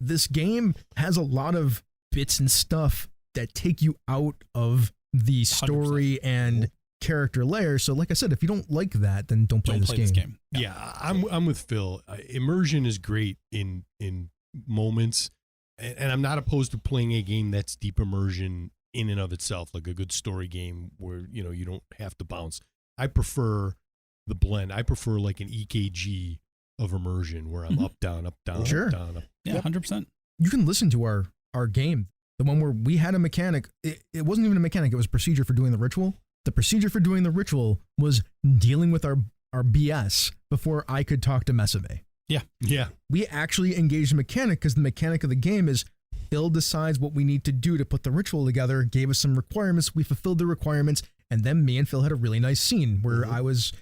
this game has a lot of bits and stuff that take you out of the story 100%. And character layer. So like I said, if you don't like that, then don't play this game. Yeah, I'm with Phil. Immersion is great in moments, and I'm not opposed to playing a game that's deep immersion in and of itself, like a good story game where you don't have to bounce. I prefer the blend. I prefer like an EKG of immersion where I'm up, down, up, down, sure. up, down, up. Yeah, 100%. You can listen to our game, the one where we had a mechanic. It wasn't even a mechanic. It was a procedure for doing the ritual. The procedure for doing the ritual was dealing with our BS before I could talk to Mesame. Yeah. We actually engaged the mechanic because the mechanic of the game is Phil decides what we need to do to put the ritual together, gave us some requirements. We fulfilled the requirements. And then me and Phil had a really nice scene where I was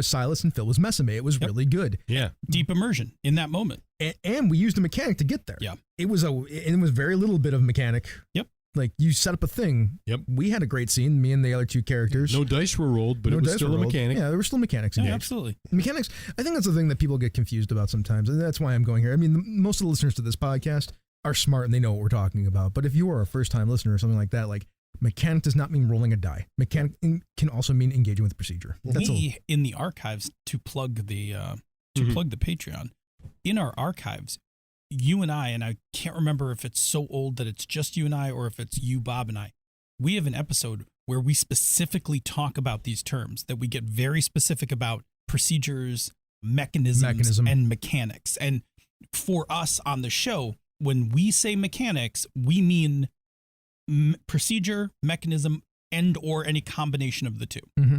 Silas and Phil was Mesame. It was really good. Yeah. Deep immersion in that moment. And we used a mechanic to get there. Yeah. It was very little bit of mechanic. Yep. Like you set up a thing. Yep. We had a great scene, me and the other two characters. No dice were rolled, but it was still a mechanic. Yeah, there were still mechanics in Yeah, games. absolutely. Mechanics, I think that's the thing that people get confused about sometimes. And that's why I'm going here. I mean, most of the listeners to this podcast are smart and they know what we're talking about. But if you are a first-time listener or something like that, like mechanic does not mean rolling a die. Mechanic can also mean engaging with the procedure. That's in the archives to plug the plug the Patreon. In our archives, you and I can't remember if it's so old that it's just you and I or if it's you, Bob, and I. We have an episode where we specifically talk about these terms, that we get very specific about procedures, mechanisms, and mechanics. And for us on the show, when we say mechanics, we mean procedure, mechanism, and or any combination of the two. Mm-hmm.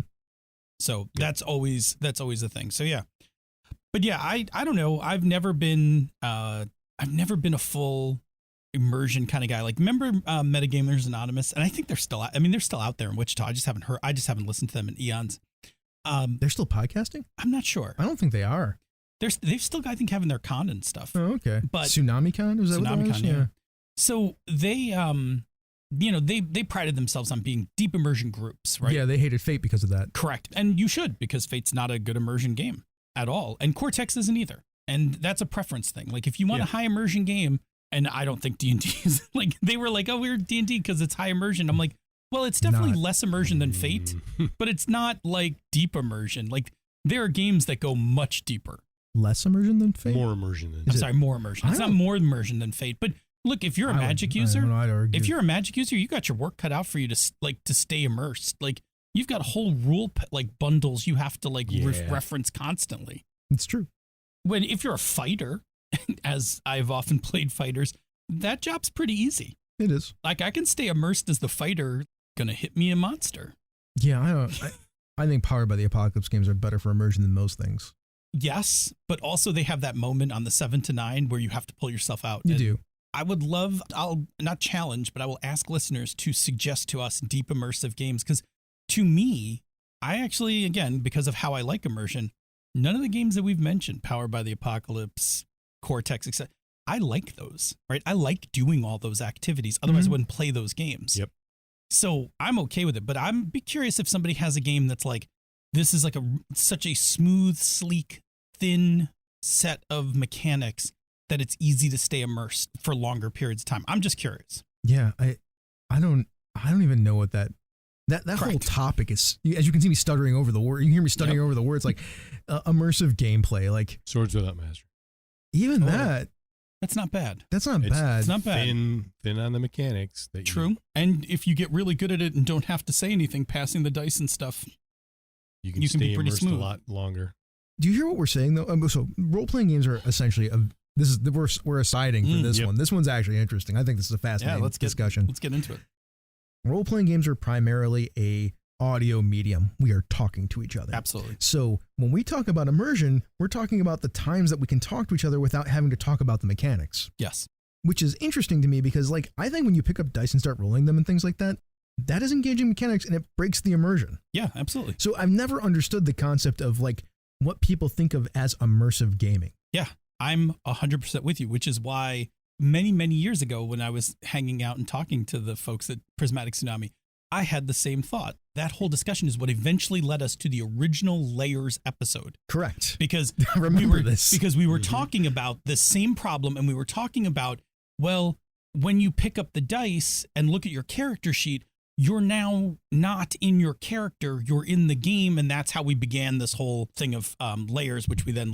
So that's always the thing. So yeah, but yeah, I don't know. I've never been a full immersion kind of guy. Like remember Metagamers Anonymous, and I think they're still out there in Wichita. I just haven't listened to them in eons. They're still podcasting? I'm not sure. I don't think they are. They've still, I think, having their con and stuff. Oh, okay. But TsunamiCon, was that what it was? Yeah. So they they prided themselves on being deep immersion groups, right? Yeah, they hated Fate because of that. Correct. And you should, because Fate's not a good immersion game at all. And Cortex isn't either. And that's a preference thing. Like if you want a high immersion game, and I don't think D&D is like, they were like, oh, we're D&D because it's high immersion. I'm like, well, it's definitely less immersion than Fate, but it's not like deep immersion. Like there are games that go much deeper. Less immersion than Fate? More immersion than more immersion. It's not more immersion than Fate, but Look, if you're a Magic user, if you're a Magic user, you got your work cut out for you to stay immersed. Like you've got whole rule bundles you have to reference constantly. It's true. If you're a fighter, as I've often played fighters, that job's pretty easy. It is. Like I can stay immersed as the fighter gonna hit me a monster. Yeah, I think Powered by the Apocalypse games are better for immersion than most things. Yes, but also they have that moment on the 7 to 9 where you have to pull yourself out. You do. I'll not challenge, but I will ask listeners to suggest to us deep immersive games. Because to me, I actually, again, because of how I like immersion, none of the games that we've mentioned, Powered by the Apocalypse, Cortex, etc., I like those, right? I like doing all those activities. Otherwise, I wouldn't play those games. Yep. So I'm okay with it. But I'm be curious if somebody has a game that's like, this is like such a smooth, sleek, thin set of mechanics that it's easy to stay immersed for longer periods of time. I'm just curious. Yeah, I don't even know what that whole topic is. As you can see me stuttering over the word. You hear me stuttering over the words like immersive gameplay, like Swords Without Master. Even that's not bad. That's not bad. It's not bad. Thin on the mechanics. True. And if you get really good at it and don't have to say anything, passing the dice and stuff, you can stay be pretty immersed smooth. a lot longer. Do you hear what we're saying though? So role playing games are essentially we're siding for this one. This one's actually interesting. I think this is a fascinating discussion. Let's get into it. Role playing games are primarily a audio medium. We are talking to each other. Absolutely. So when we talk about immersion, we're talking about the times that we can talk to each other without having to talk about the mechanics. Yes. Which is interesting to me because I think when you pick up dice and start rolling them and things like that, that is engaging mechanics and it breaks the immersion. Yeah, absolutely. So I've never understood the concept of what people think of as immersive gaming. Yeah, I'm 100% with you, which is why many, many years ago when I was hanging out and talking to the folks at Prismatic Tsunami, I had the same thought. That whole discussion is what eventually led us to the original Layers episode. Correct. Because Because we were talking about the same problem, and we were talking about, well, when you pick up the dice and look at your character sheet, you're now not in your character, you're in the game, and that's how we began this whole thing of layers, which we then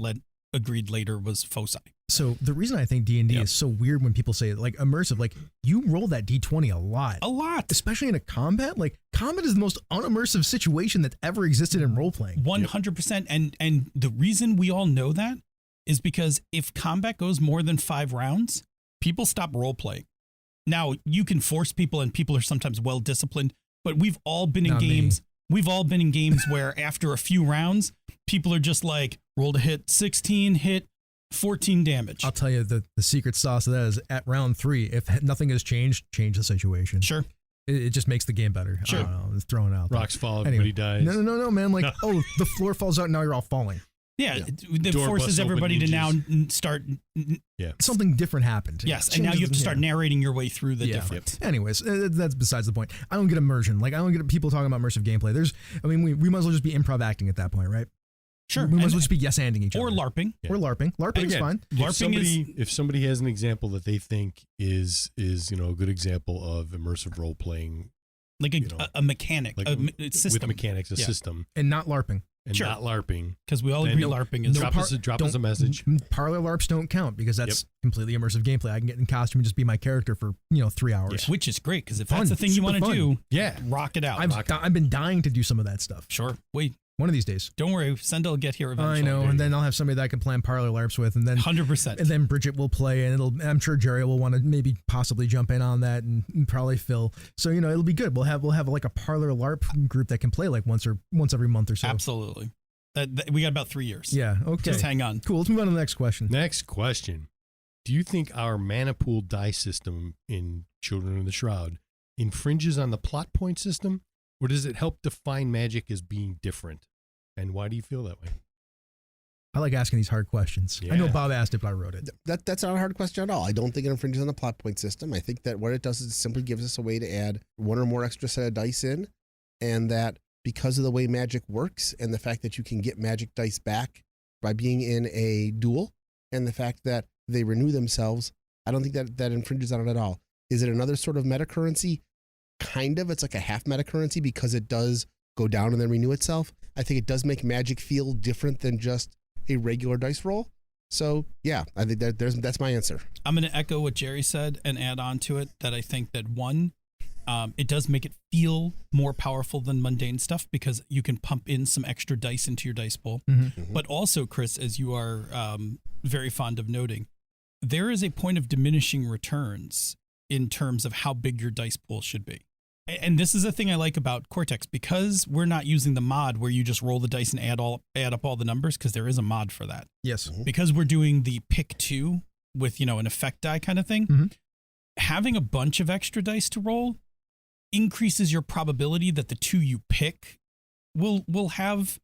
agreed later was foci. So the reason I think D&D is so weird when people say immersive, you roll that D20 a lot, especially in a combat. Combat is the most unimmersive situation that ever existed in role playing. 100%. And the reason we all know that is because if combat goes more than 5 rounds, people stop role playing. Now you can force people, and people are sometimes well disciplined, but we've all been in games. We've all been in games where after a few rounds, people are just rolled a hit, 16 hit, 14 damage. I'll tell you the secret sauce of that is at round 3, if nothing has changed, change the situation. Sure. It just makes the game better. Sure. I don't know, it's thrown out. Rocks fall, everybody dies. No, man. Oh, the floor falls out, and now you're all falling. Yeah, it forces everybody to now start. Yeah, something different happened. Yes, and now you have to start narrating your way through the difference. Yep. Anyways, that's besides the point. I don't get immersion. I don't get people talking about immersive gameplay. We might as well just be improv acting at that point, right? Sure. We might as well just be yes-anding each other. Or LARPing. Yeah. Or LARPing. LARPing is fine. If somebody has an example that they think is a good example of immersive role playing, a mechanic, a system. With mechanics, a system, and not LARPing. And not LARPing. Because we all agree LARPing is... Drop us a message. Parlor LARPs don't count because that's completely immersive gameplay. I can get in costume and just be my character for 3 hours. Yeah. Which is great, because if that's the thing you want to do, rock it out. I've been dying to do some of that stuff. Sure. Wait. One of these days. Don't worry, Senda will get here eventually. I know, and then I'll have somebody that I can plan Parlor LARPs with, and then 100%. And then Bridget will play, and I'm sure Jerry will want to maybe possibly jump in on that, and probably Phil. So it'll be good. We'll have a Parlor LARP group that can play once every month or so. Absolutely. We got about 3 years. Yeah. Okay. Just hang on. Cool. Let's move on to the next question. Next question: do you think our mana pool die system in Children of the Shroud infringes on the plot point system, or does it help define Magic as being different? And why do you feel that way? I like asking these hard questions. Yeah. I know Bob asked it, but I wrote it. That's not a hard question at all. I don't think it infringes on the plot point system. I think that what it does is it simply gives us a way to add one or more extra set of dice in, and that because of the way Magic works and the fact that you can get Magic dice back by being in a duel and the fact that they renew themselves, I don't think that infringes on it at all. Is it another sort of meta currency? Kind of. It's like a half meta currency because it does go down and then renew itself. I think it does make Magic feel different than just a regular dice roll. So yeah, I think that's my answer. I'm going to echo what Jerry said and add on to it that I think that one, it does make it feel more powerful than mundane stuff because you can pump in some extra dice into your dice pool. Mm-hmm. But also, Chris, as you are very fond of noting, there is a point of diminishing returns in terms of how big your dice pool should be. And this is a thing I like about Cortex because we're not using the mod where you just roll the dice and add up all the numbers because there is a mod for that. Yes. Mm-hmm. Because we're doing the pick 2 with, an effect die kind of thing. Mm-hmm. Having a bunch of extra dice to roll increases your probability that the 2 you pick will have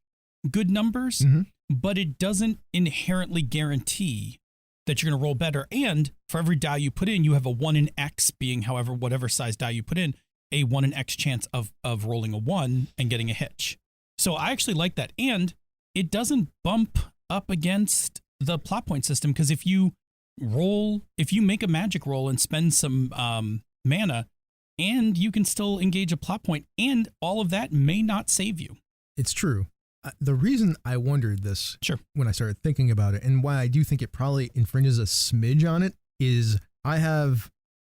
good numbers, Mm-hmm. but it doesn't inherently guarantee that you're going to roll better. And for every die you put in, you have a 1 in X being whatever size die you put in, a 1 in X chance of rolling a 1 and getting a hitch. So I actually like that. And it doesn't bump up against the plot point system because if you make a magic roll and spend some mana, and you can still engage a plot point, and all of that may not save you. It's true. The reason I wondered this Sure. when I started thinking about it and why I do think it probably infringes a smidge on it is I have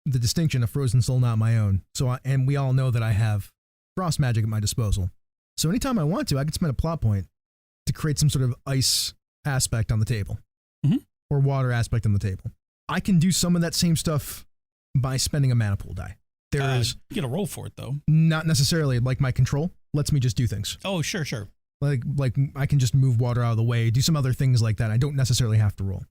the distinction of Frozen Soul not my own. And we all know that I have frost magic at my disposal. So anytime I want to, I can spend a plot point to create some sort of ice aspect on the table Mhm. or water aspect on the table. I can do some of that same stuff by spending a mana pool die. There is You get a roll for it though. not necessarily like my control lets me just do things. Oh, sure. Like I can just move water out of the way, do some other things like that. I don't necessarily have to roll.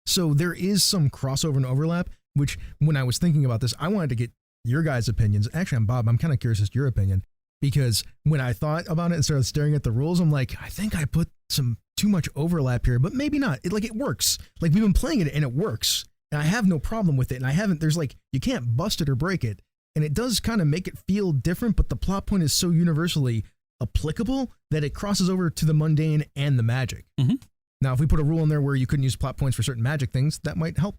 So there is some crossover and overlap, which when I was thinking about this, I wanted to get your guys' opinions. Actually, Bob, I'm kind of curious as to your opinion because when I thought about it and started staring at the rules, I'm like, I think I put some too much overlap here, but maybe not. It works. Like we've been playing it and it works and I have no problem with it. And you can't bust it or break it. And it does kind of make it feel different, but the plot point is so universally applicable that it crosses over to the mundane and the magic. Mm-hmm. Now, if we put a rule in there where you couldn't use plot points for certain magic things, that might help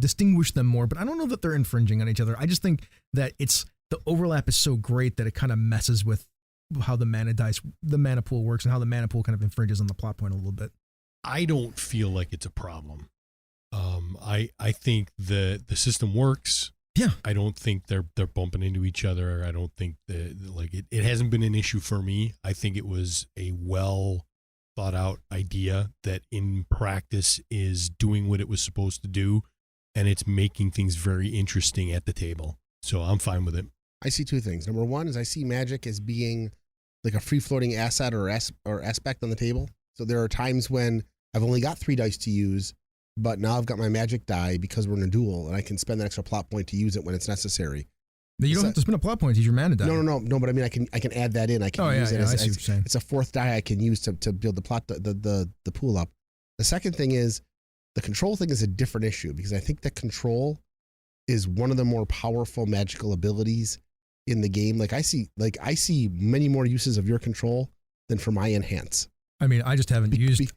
distinguish them more, but I don't know that they're infringing on each other. I just think that the overlap is so great that it kind of messes with how the mana pool works and how the mana pool kind of infringes on the plot point a little bit. I don't feel like it's a problem. I think the system works. Yeah. I don't think they're bumping into each other. I don't think it hasn't been an issue for me. I think it was a well thought out idea that in practice is doing what it was supposed to do, and it's making things very interesting at the table. So I'm fine with it. I see two things. Number one is I see magic as being like a free-floating asset or aspect on the table. So there are times when I've only got 3 dice to use, but now I've got my magic die because we're in a duel, and I can spend an extra plot point to use it when it's necessary. You don't have to spend a plot point to use your mana die. No. But I mean, I can add that in. I can use it I see what you're saying. it's a 4th die I can use to build the pool up. The second thing is the control thing is a different issue because I think that control is one of the more powerful magical abilities in the game. I see many more uses of your control than for my enhance. I mean, I just haven't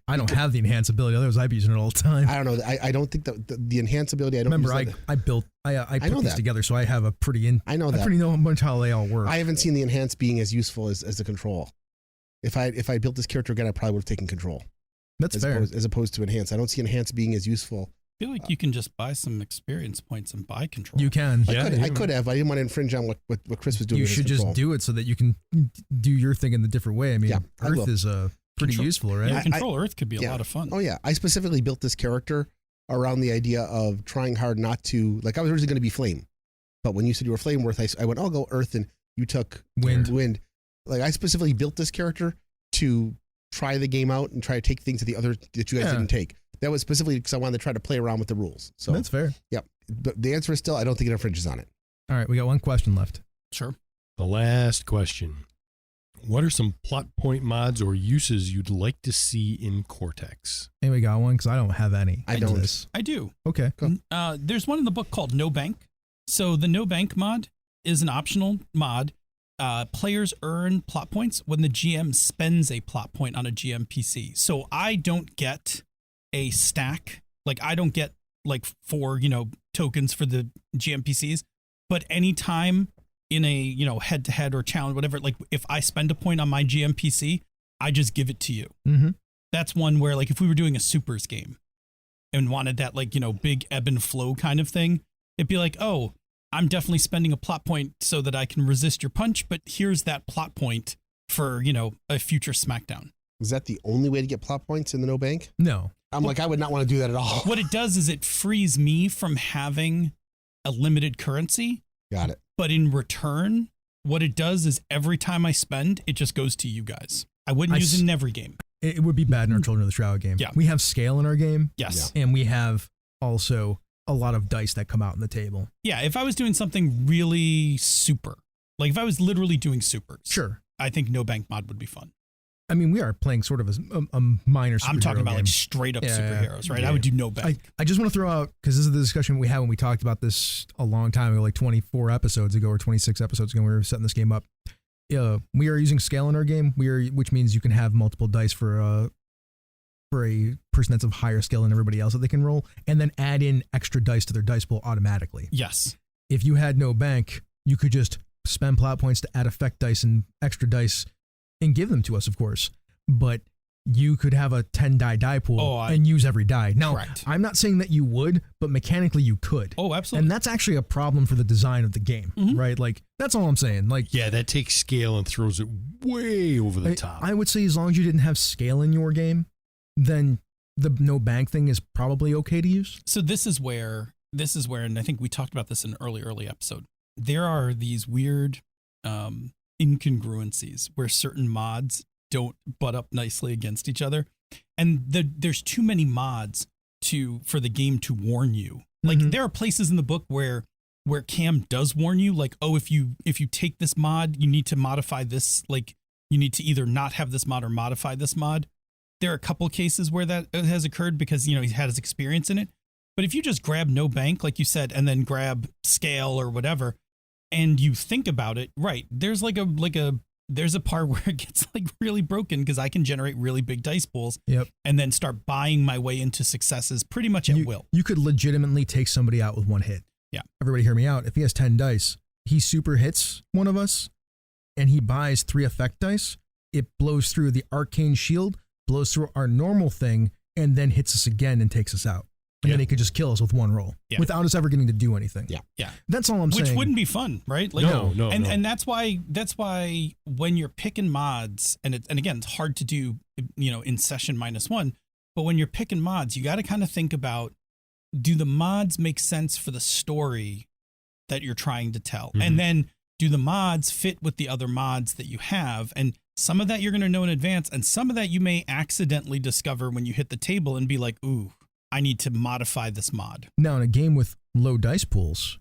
I don't have the enhance ability. Otherwise, I'd be using it all the time. I don't know. I don't think the enhance ability. I don't remember. I put these together, so I have a pretty. I know that. I pretty know much how they all work. I haven't seen the enhance being as useful as the control. If I built this character again, I probably would have taken control. That's fair. As opposed to enhance. I don't see enhance being as useful. I feel like you can just buy some experience points and buy control. You can. I could have. I didn't want to infringe on what Chris was doing. You should just do it so that you can do your thing in a different way. I mean, Earth is pretty useful, right? Yeah, Control Earth could be a lot of fun. Oh yeah, I specifically built this character around the idea of trying hard not to. I was originally going to be Flame, but when you said you were Flame Worth, I went, I'll go Earth, and you took Wind. I specifically built this character to try the game out and try to take things that you guys didn't take. That was specifically because I wanted to try to play around with the rules. So that's fair. Yep. But the answer is still, I don't think it infringes on it. All right, we got one question left. Sure. The last question. What are some plot point mods or uses you'd like to see in Cortex? Anybody got one? Because I don't have any. I don't. I do. Okay. Cool. There's one in the book called No Bank. So the No Bank mod is an optional mod. Players earn plot points when the GM spends a plot point on a GM PC. So I don't get a stack. I don't get 4, tokens for the GM PCs. But anytime in a, head-to-head or challenge, whatever, if I spend a point on my GM PC, I just give it to you. Mm-hmm. That's one where, if we were doing a supers game, and wanted that like, big ebb and flow kind of thing, it'd be like, oh, I'm definitely spending a plot point so that I can resist your punch, but here's that plot point for, a future SmackDown. Is that the only way to get plot points in the no bank? No. I would not want to do that at all. What it does is it frees me from having a limited currency. Got it. But in return, what it does is every time I spend, it just goes to you guys. I wouldn't use it in every game. It would be bad in our Children of the Shroud game. Yeah. We have scale in our game. Yes. And we have also a lot of dice that come out on the table. Yeah, if I was doing something really super, like if I was literally doing supers, Sure. I think no bank mod would be fun. I mean, we are playing sort of a minor superhero I'm talking about game. like straight up superheroes, right? Yeah. I would do no bank. I just want to throw out, because this is the discussion we had when we talked about this a long time ago, like 24 episodes ago or 26 episodes ago when we were setting this game up. We are using scale in our game, which means you can have multiple dice for a person that's of higher skill than everybody else that they can roll, and then add in extra dice to their dice pool automatically. Yes. If you had no bank, you could just spend plot points to add effect dice and extra dice and give them to us, of course. But you could have a 10 die pool and use every die. Now, correct. I'm not saying that you would, but mechanically you could. Oh, absolutely. And that's actually a problem for the design of the game, right? Like, that's all I'm saying. Like, Yeah, that takes scale and throws it way over the top. I would say as long as you didn't have scale in your game, then the no bank thing is probably okay to use. So this is where, and I think we talked about this in an early episode. There are these weird incongruencies where certain mods don't butt up nicely against each other, and there's too many mods for the game to warn you. Like there are places in the book where Cam does warn you, like, oh, if you take this mod, you need to modify this. Like you need to either not have this mod or modify this mod. There are a couple cases where that has occurred because he's had his experience in it. But if you just grab no bank, like you said, and then grab scale or whatever, and you think about it, right? There's there's a part where it gets like really broken because I can generate really big dice pools, and then start buying my way into successes pretty much at will. You could legitimately take somebody out with one hit. Yeah. Everybody hear me out. If he has 10 dice, he super hits one of us, and he buys 3 effect dice. It blows through the arcane shield, blows through our normal thing, and then hits us again and takes us out. And then he could just kill us with one roll without us ever getting to do anything. Yeah. That's all I'm saying. Which wouldn't be fun, right? Like, No. And that's why when you're picking mods, and again, it's hard to do, in session -1, but when you're picking mods, you got to kind of think about, do the mods make sense for the story that you're trying to tell? And then do the mods fit with the other mods that you have? And some of that you're going to know in advance, and some of that you may accidentally discover when you hit the table and be like, ooh, I need to modify this mod. Now, in a game with low dice pools,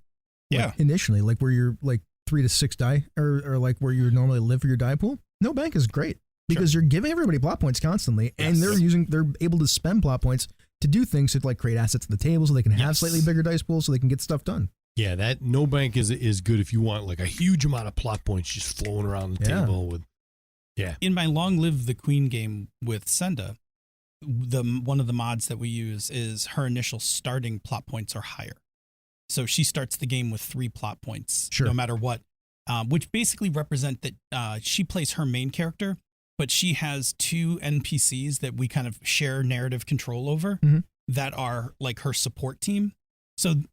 initially, like where you're like 3 to 6 die, or like where you normally live for your die pool, no bank is great because you're giving everybody plot points constantly, and they're able to spend plot points to do things to like create assets at the table so they can have slightly bigger dice pools so they can get stuff done. Yeah, that no bank is good if you want like a huge amount of plot points just flowing around the table with. Yeah. In my Long Live the Queen game with Senda, one of the mods that we use is her initial starting plot points are higher. So she starts the game with 3 plot points, no matter what, which basically represent that she plays her main character, but she has 2 NPCs that we kind of share narrative control over that are like her support team. So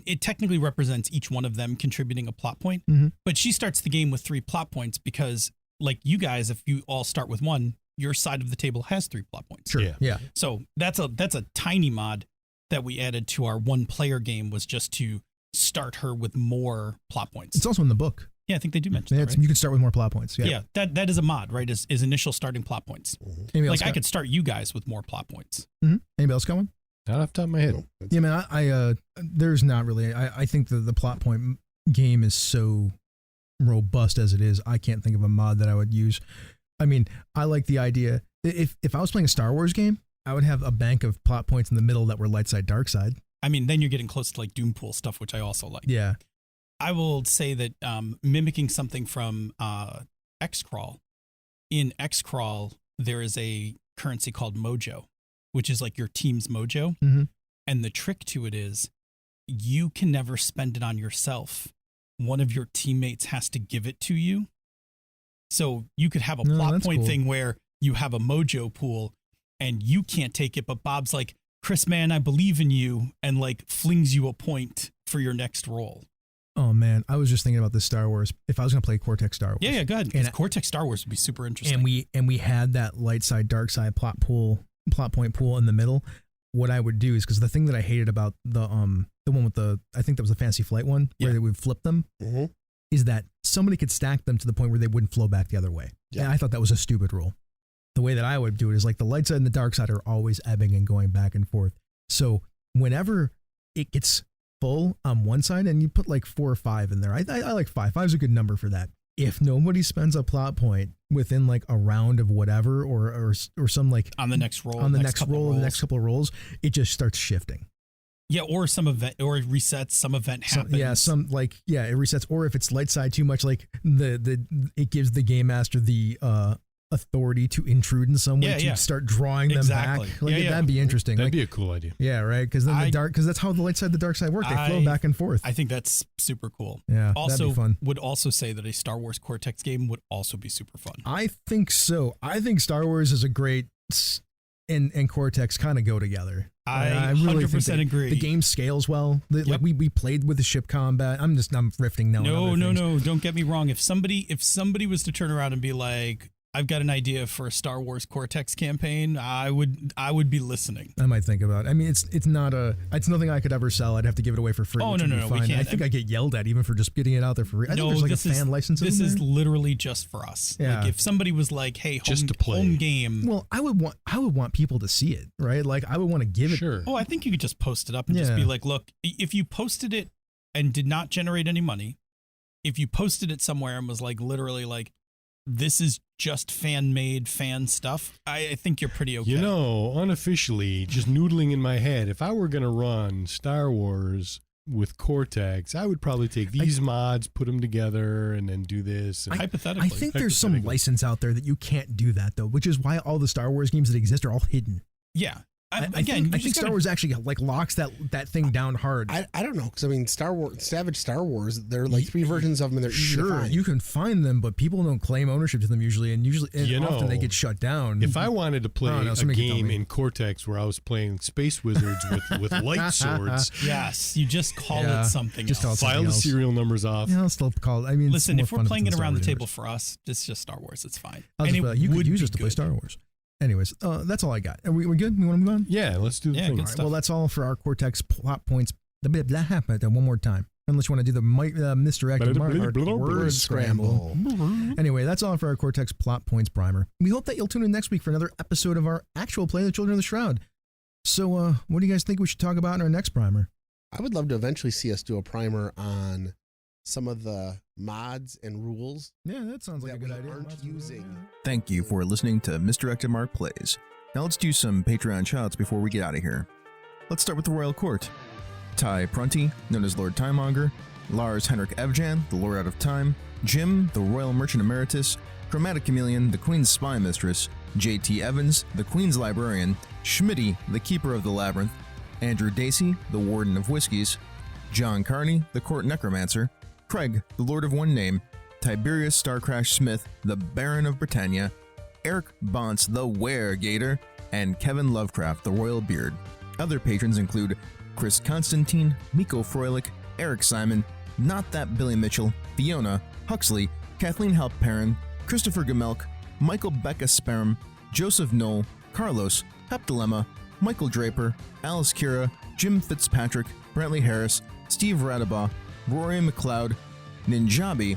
it technically represents each one of them contributing a plot point, but she starts the game with 3 plot points because, like you guys, if you all start with 1, your side of the table has 3 plot points. Yeah. So that's a tiny mod that we added to our 1-player game, was just to start her with more plot points. It's also in the book. Yeah, I think they do mention that, right? You can start with more plot points. Yeah, that is a mod, right? Is initial starting plot points. Like I could start you guys with more plot points. Anybody else got one? Not off the top of my head. Yeah, man, I there's not really. I think the plot point game is so robust as it is. I can't think of a mod that I would use. I mean, I like the idea. If I was playing a Star Wars game, I would have a bank of plot points in the middle that were light side, dark side. I mean, then you're getting close to like Doompool stuff, which I also like. Yeah. I will say that mimicking something from X-Crawl, in X-Crawl, there is a currency called Mojo, which is like your team's mojo. And the trick to it is you can never spend it on yourself. One of your teammates has to give it to you. So you could have a plot point thing where you have a mojo pool and you can't take it, but Bob's like, Chris, man, I believe in you, and like flings you a point for your next roll. Oh man, I was just thinking about this Star Wars. If I was going to play Cortex Star Wars, Yeah, go ahead. And- Cortex Star Wars would be super interesting. and we had that light side, dark side plot point pool in the middle. What I would do is, because the thing that I hated about the one with the, I think that was the Fantasy Flight one, where they would flip them, is that somebody could stack them to the point where they wouldn't flow back the other way. Yeah. And I thought that was a stupid rule. The way that I would do it is like the light side and the dark side are always ebbing and going back and forth. So whenever it gets full on one side, and you put like 4 or 5 in there, I like 5. 5's a good number for that. If nobody spends a plot point within like a round of whatever, or some like on the next roll, the next couple of rolls, it just starts shifting. Yeah, or some event, or it resets. Some event happens. It resets. Or if it's light side too much, like it gives the game master the authority to intrude in some way to start drawing them back. Like that'd be interesting. That'd like, be a cool idea. Yeah, right. Because then because that's how the light side, the dark side work. They flow back and forth. I think that's super cool. Yeah, also, that'd be fun. would also say that a Star Wars Cortex game would also be super fun. I think so. I think Star Wars is a great, and Cortex kind of go together. I really 100% agree. The game scales well. Like we played with the ship combat. I'm riffing now. No. Don't get me wrong. If somebody was to turn around and be like, I've got an idea for a Star Wars Cortex campaign, I would be listening. I might think about it. I mean, it's nothing I could ever sell. I'd have to give it away for free. Oh, no, we can't. I think I get yelled at even for just getting it out there for free. I think there's like a fan license. This is literally just for us. Yeah. Like if somebody was like, hey, just to play. home game. Well, I would want people to see it, right? Like I would want to give it. Sure. Oh, I think you could just post it up and just be like, look, if you posted it and did not generate any money, if you posted it somewhere and was like literally like, this is just fan-made fan stuff, I think you're pretty okay. You know, unofficially, just noodling in my head, if I were going to run Star Wars with Cortex, I would probably take these mods, put them together, and then do this. And Hypothetically. I think there's some license out there that you can't do that, though, which is why all the Star Wars games that exist are all hidden. Yeah. I think Star Wars actually like locks that thing down hard. I don't know, because I mean, Savage Star Wars, there are like 3 versions of them, and they're easy to find. You can find them, but people don't claim ownership to them usually, and often they get shut down. If I wanted to play a game in Cortex where I was playing Space Wizards with light swords, yes, you just call it something else. File the serial numbers off. Yeah, I'll still call it. I mean, listen, if we're playing it around the table for us, it's just Star Wars. It's fine. You could use us to play Star Wars. Anyways, that's all I got. Are we good? We want to move on? Yeah, let's do the thing. Good All stuff. right, well, that's all for our Cortex plot points. That happened one more time. Unless you want to do the misdirected word scramble. Anyway, that's all for our Cortex plot points primer. We hope that you'll tune in next week for another episode of our actual play, The Children of the Shroud. So, what do you guys think we should talk about in our next primer? I would love to eventually see us do a primer on some of the mods and rules. Yeah, that sounds like a good idea. Aren't using. Thank you for listening to Misdirected Mark Plays. Now let's do some Patreon shoutouts before we get out of here. Let's start with the Royal Court. Ty Prunty, known as Lord Timemonger, Lars Henrik Evjan, the Lord Out of Time, Jim, the Royal Merchant Emeritus, Chromatic Chameleon, the Queen's Spy Mistress, J.T. Evans, the Queen's Librarian, Schmitty, the Keeper of the Labyrinth, Andrew Dacey, the Warden of Whiskies, John Carney, the Court Necromancer, Craig, the Lord of One Name, Tiberius Starcrash Smith, the Baron of Britannia, Eric Bonts, the Weregator, and Kevin Lovecraft, the Royal Beard. Other patrons include Chris Constantine, Miko Froelich, Eric Simon, Not That Billy Mitchell, Fiona, Huxley, Kathleen Halperin, Christopher Gamelk, Michael Becca Sperm, Joseph Knoll, Carlos, Hepdilemma, Michael Draper, Alice Kira, Jim Fitzpatrick, Brantley Harris, Steve Radabaugh, Rory McLeod, Ninjabi,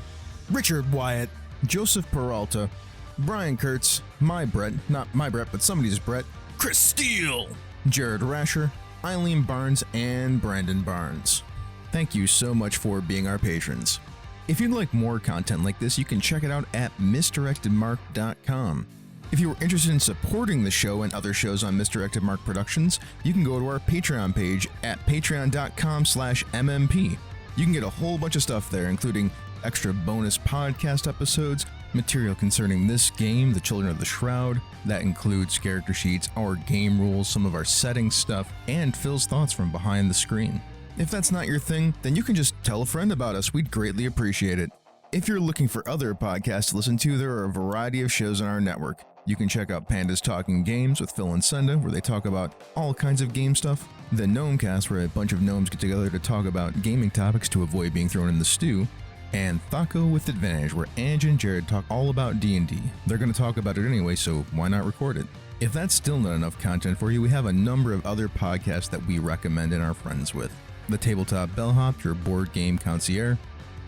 Richard Wyatt, Joseph Peralta, Brian Kurtz, my Brett, not my Brett, but somebody's Brett, Chris Steele, Jared Rasher, Eileen Barnes, and Brandon Barnes. Thank you so much for being our patrons. If you'd like more content like this, you can check it out at misdirectedmark.com. If you are interested in supporting the show and other shows on Misdirected Mark Productions, you can go to our Patreon page at patreon.com/MMP. You can get a whole bunch of stuff there, including extra bonus podcast episodes, material concerning this game, The Children of the Shroud. That includes character sheets, our game rules, some of our setting stuff, and Phil's thoughts from behind the screen. If that's not your thing, then you can just tell a friend about us. We'd greatly appreciate it. If you're looking for other podcasts to listen to, there are a variety of shows on our network. You can check out Pandas Talking Games with Phil and Senda, where they talk about all kinds of game stuff. The Gnomecast, where a bunch of gnomes get together to talk about gaming topics to avoid being thrown in the stew. And Thaco with Advantage, where Ange and Jared talk all about D&D. They're going to talk about it anyway, so why not record it? If that's still not enough content for you, we have a number of other podcasts that we recommend and are friends with. The Tabletop Bellhop, your board game concierge.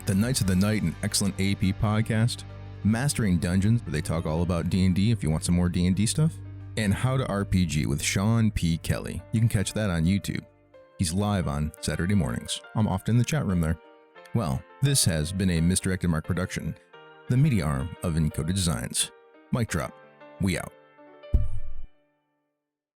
The Knights of the Night, an excellent AP podcast. Mastering Dungeons, where they talk all about D&D if you want some more D&D stuff. And How to RPG with Sean P. Kelly. You can catch that on YouTube. He's live on Saturday mornings. I'm often in the chat room there. Well, this has been a Misdirected Mark production, the media arm of Encoded Designs. Mic drop. We out.